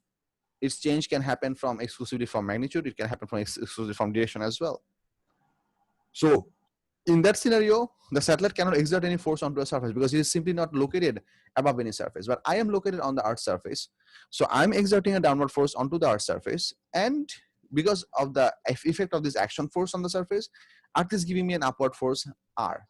its change can happen from exclusively from magnitude, it can happen from exclusively from direction as well. So in that scenario, the satellite cannot exert any force onto a surface because it is simply not located above any surface. But I am located on the Earth's surface. So I'm exerting a downward force onto the Earth's surface. And because of the effect of this action force on the surface, Earth is giving me an upward force, R.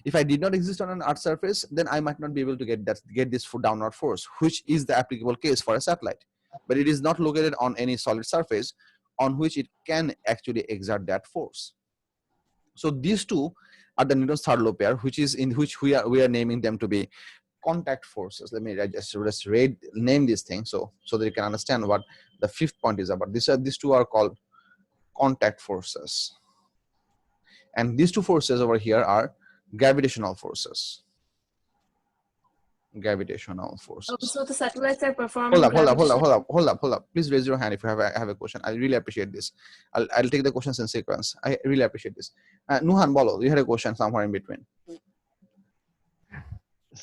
If I did not exist on an Earth surface, then I might not be able to get this downward force, which is the applicable case for a satellite. But it is not located on any solid surface on which it can actually exert that force. So these two are the Newton's third law pair, which we are naming them to be contact forces. Let me just name these things so that you can understand what the fifth point is about. These two are called contact forces, and these two forces over here are gravitational forces. Gravitational forces. So the satellites are performing Hold up. Please raise your hand if you have a question. I really appreciate this. I'll take the questions in sequence. I really appreciate this. Nuhan, bolo, you had a question somewhere in between.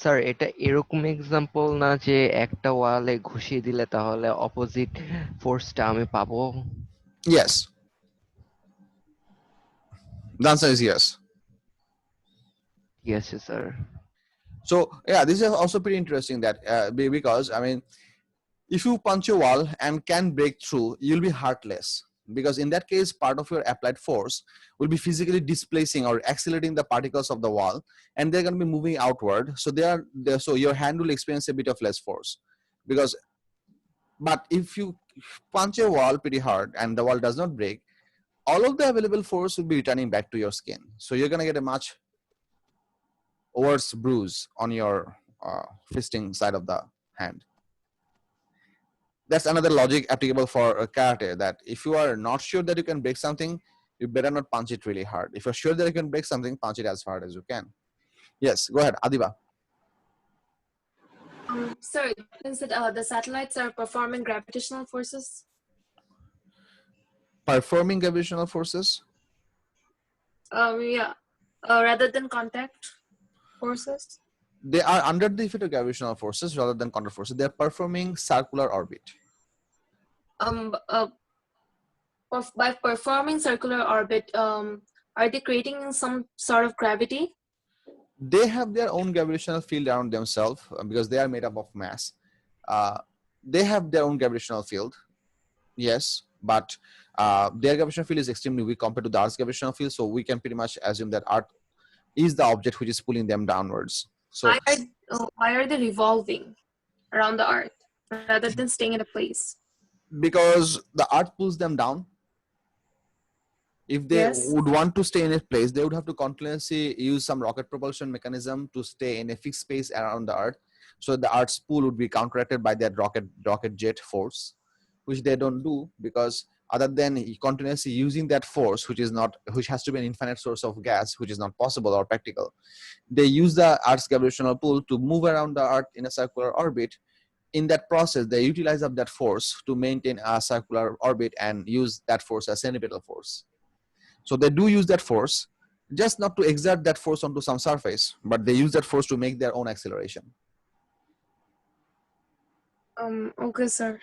Sir এটা এরকম example না যে একটা ওয়ালে ঘুষিয়ে দিলে তাহলে opposite ফোর্সটা আমি পাবো? Yes. The answer is yes. Yes, sir. So yeah, this is also pretty interesting that because I mean, if you punch a wall and can break through, you'll be heartless, because in that case part of your applied force will be physically displacing or accelerating the particles of the wall, and they're going to be moving outward. So your hand will experience a bit of less force. But if you punch a wall pretty hard and the wall does not break, all of the available force will be returning back to your skin. So you're going to get a much worse bruise on your fisting side of the hand. That's another logic applicable for karate, that if you are not sure that you can break something, you better not punch it really hard. If you're sure that you can break something, punch it as hard as you can. Yes, go ahead, Adiba. Sir, it means that the satellites are performing gravitational forces. Performing gravitational forces? Yeah. Rather than contact forces. They are under the effect of gravitational forces rather than contact forces. They are performing circular orbit. By performing circular orbit, are they creating some sort of gravity? They have their own gravitational field around themselves because they are made up of mass. They have their own gravitational field, yes, but their gravitational field is extremely weak compared to the Earth's gravitational field. So we can pretty much assume that Earth is the object which is pulling them downwards. So Why are they revolving around the Earth rather than staying in a place? because the Earth pulls them down. If they would want to stay in a place, they would have to continuously use some rocket propulsion mechanism to stay in a fixed space around the Earth. So the Earth's pull would be counteracted by that rocket jet force, which they don't do because other than continuously using that force, which has to be an infinite source of gas, which is not possible or practical, they use the Earth's gravitational pull to move around the Earth in a circular orbit. In that process, they utilize up that force to maintain a circular orbit and use that force as centripetal force. So they do use that force, just not to exert that force onto some surface, but they use that force to make their own acceleration. Okay, sir.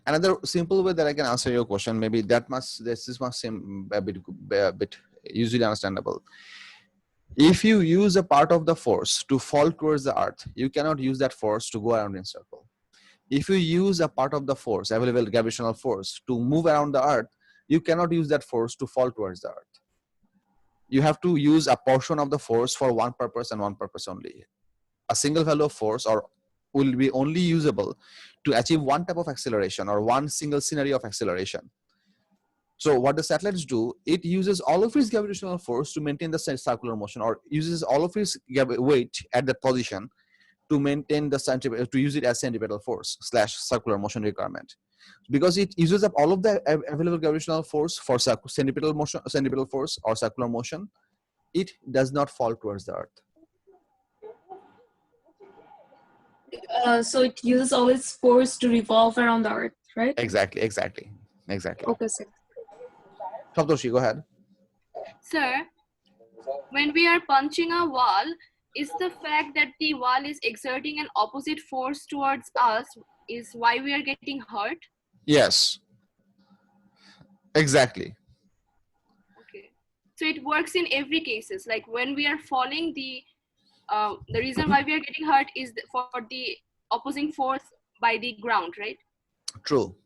Another simple way that I can answer your question, maybe this must seem a bit usually understandable. If you use a part of the force to fall towards the Earth, you cannot use that force to go around in circle. If you use a part of the force, available gravitational force, to move around the Earth, you cannot use that force to fall towards the Earth. You have to use a portion of the force for one purpose and one purpose only. A single value of force will be only usable to achieve one type of acceleration or one single scenario of acceleration. So what the satellites do, it uses all of its gravitational force to maintain the circular motion, or uses all of its weight at that position to maintain the to use it as centripetal force / circular motion requirement. Because it uses up all of the available gravitational force for centripetal force or circular motion, it does not fall towards the Earth. So it uses all its force to revolve around the Earth, right? Exactly. Okay, sir. Saptoshi, go ahead. Sir, when we are punching a wall, is the fact that the wall is exerting an opposite force towards us is why we are getting hurt? Yes. Exactly. Okay. So it works in every cases. Like when we are falling, the reason why we are getting hurt is for the opposing force by the ground, right? True.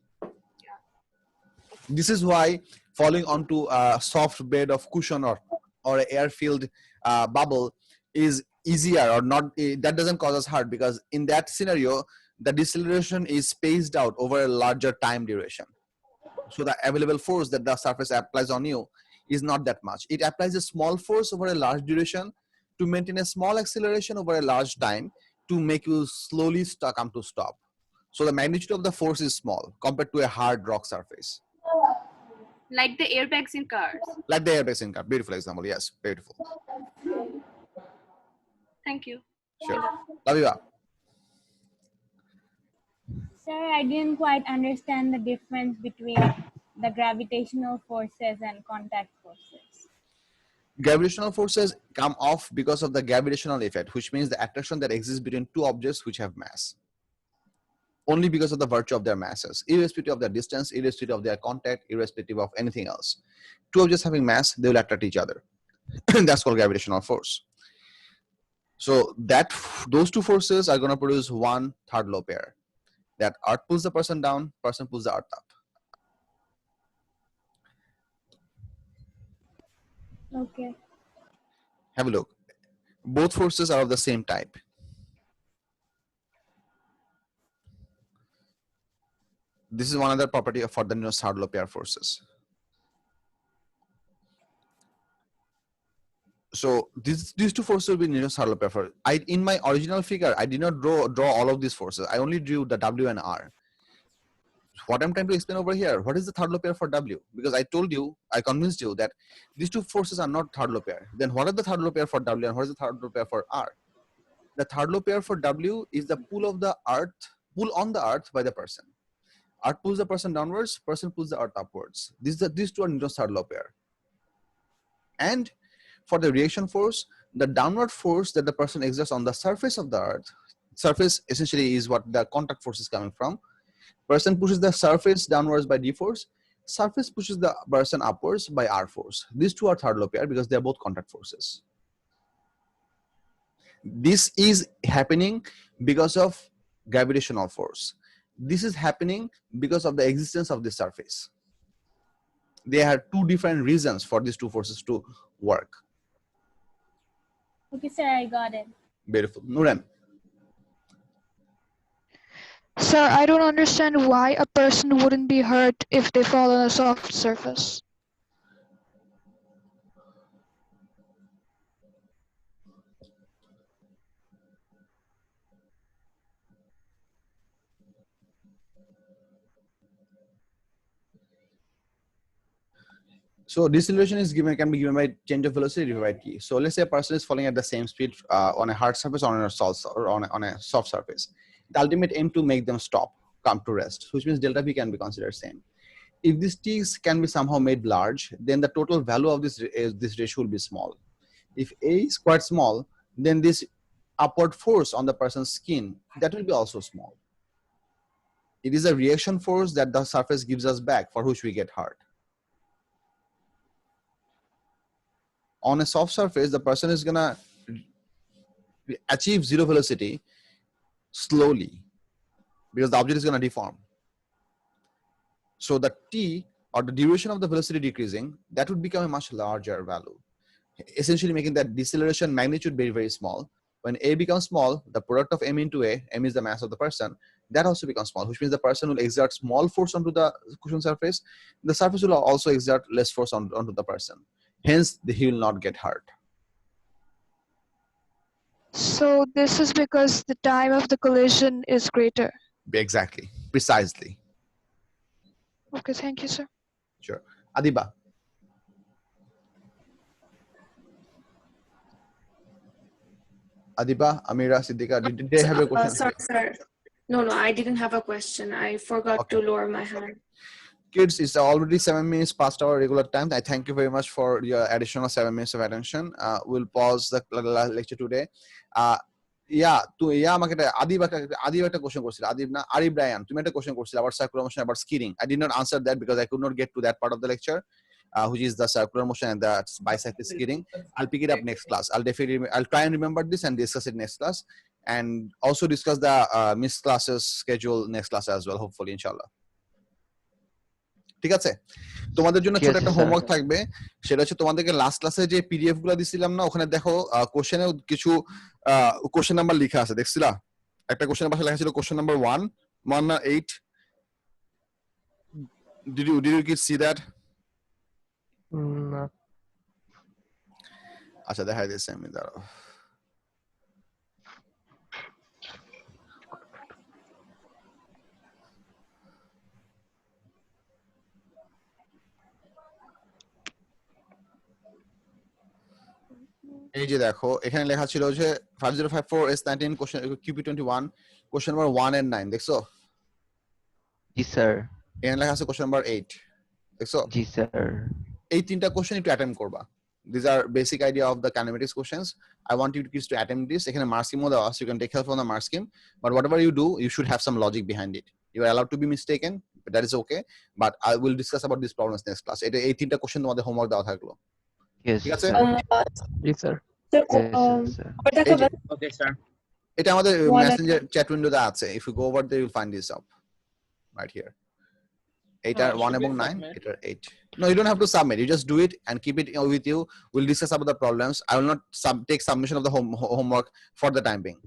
This is why falling onto a soft bed of cushion or an air-filled bubble is easier, or not. That doesn't cause us hurt, because in that scenario, the deceleration is spaced out over a larger time duration. So the available force that the surface applies on you is not that much. It applies a small force over a large duration to maintain a small acceleration over a large time to make you slowly come to stop. So the magnitude of the force is small compared to a hard rock surface. Like the airbags in cars. Like the airbags in car. Beautiful example. Yes, beautiful. Thank you. Sure. Laviva. Sir, I didn't quite understand the difference between the gravitational forces and contact forces. Gravitational forces come off because of the gravitational effect, which means the attraction that exists between two objects which have mass. Only because of the virtue of their masses, irrespective of their distance, irrespective of their contact, irrespective of anything else. Two objects having mass, they will attract each other. That's called gravitational force. So those two forces are going to produce one third law pair. That Earth pulls the person down, person pulls the Earth up. Okay. Have a look. Both forces are of the same type. This is one other property for the third law pair forces. So these two forces will be Newton's third law pair force. In my original figure, I did not draw all of these forces. I only drew the W and R. What I'm trying to explain over here, what is the third law pair for W? Because I convinced you that these two forces are not third law pair. Then what are the third law pair for W and what is the third law pair for R? The third law pair for W is the pull on the earth by the person. Earth pulls the person downwards, person pulls the earth upwards. These two are Newton's third law pair. And for the reaction force, the downward force that the person exerts on the surface of the earth, surface essentially is what the contact force is coming from. Person pushes the surface downwards by D force, surface pushes the person upwards by R force. These two are third law pair because they are both contact forces. This is happening because of gravitational force. This is happening because of the existence of the surface. There are two different reasons for these two forces to work. Okay, sir, I got it. Beautiful. Nuran. Sir, I don't understand why a person wouldn't be hurt if they fall on a soft surface. So deceleration is can be given by change of velocity divided by t. So let's say a person is falling at the same speed on a hard surface or on a soft surface. The ultimate aim to make them stop, come to rest, which means delta v can be considered same. If these t's can be somehow made large, then the total value of this ratio will be small. If A is quite small, then this upward force on the person's skin, that will be also small. It is a reaction force that the surface gives us back for which we get hurt. On a soft surface, the person is gonna achieve zero velocity slowly because the object is gonna deform. So the t, or the duration of the velocity decreasing, that would become a much larger value, essentially making that deceleration magnitude very, very small. When A becomes small, the product of M into A, M is the mass of the person, that also becomes small, which means the person will exert small force onto the cushion surface. The surface will also exert less force onto the person. Hence, he will not get hurt. So this is because the time of the collision is greater. Exactly, precisely. Okay, thank you, sir. Sure. Adiba. Adiba, Amira, Siddika, did they have a question? Sorry, sir. No, I didn't have a question. I forgot to lower my hand. Kids, it's already 7 minutes past our regular time. I thank you very much for your additional 7 minutes of attention. We'll pause the lecture today. আমাকে আদিব একটা question করছিল, আদিব না আরিব Ryan, তুমি একটা question করছিলে about circular motion, about skidding. I did not answer that because I could not get to that part of the lecture, which is the circular motion and the bicycle skidding. I'll pick it up next class. I'll try and remember this and discuss it next class, and also discuss the missed classes schedule next class as well, hopefully, inshallah. ঠিক আছে, তোমাদের জন্য ছোট একটা homework থাকবে, সেটা হচ্ছে তোমাদেরকে লাস্ট ক্লাসে যে পিডিএফ গুলো দিছিলাম না, ওখানে দেখো কোশ্চেনে কিছু কোশ্চেন নাম্বার লেখা আছে, দেখছিলা? একটা কোশ্চেন পাশে লেখা ছিল কোশ্চেন নাম্বার 1 না 8. Did you kids see that? না। আচ্ছা, দেখাই দিয়েছি আমি, দাঁড়াও। এই যে দেখো, এখানে লেখা ছিল যে 5054 S19 question QP21 question number 1 and 9, দেখছো? জি স্যার। এখানে লেখা আছে কোশ্চেন নাম্বার 8, দেখছো? জি স্যার। এই তিনটা কোশ্চেন একটু অ্যাটেম্প করবা। These are basic idea of the kinematics questions. I want you kids to attempt this. এখানে মার্ক স্কিমও দেওয়া আছে, you can take help from the mark scheme, but whatever you do, you should have some logic behind it. You are allowed to be mistaken, but that is okay, but I will discuss about these problems next class. এটা এই তিনটা question তোমাদের homework দেওয়া থাকলো, ঠিক আছে? জি sir. Okay sir. এটা আমাদের মেসেঞ্জার চ্যাট উইন্ডোতে আছে, if you go over there you'll find this up right here. 8 are 1 এবং 9, 8 are 8. No, you don't have to submit, you just do it and keep it with you. We'll discuss about the problems. I will not take submission of the homework for the time being.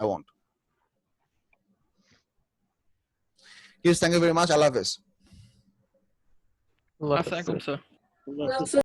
I won't. Yes, thank you very much. Allah Hafiz. Assalamualaikum, sir.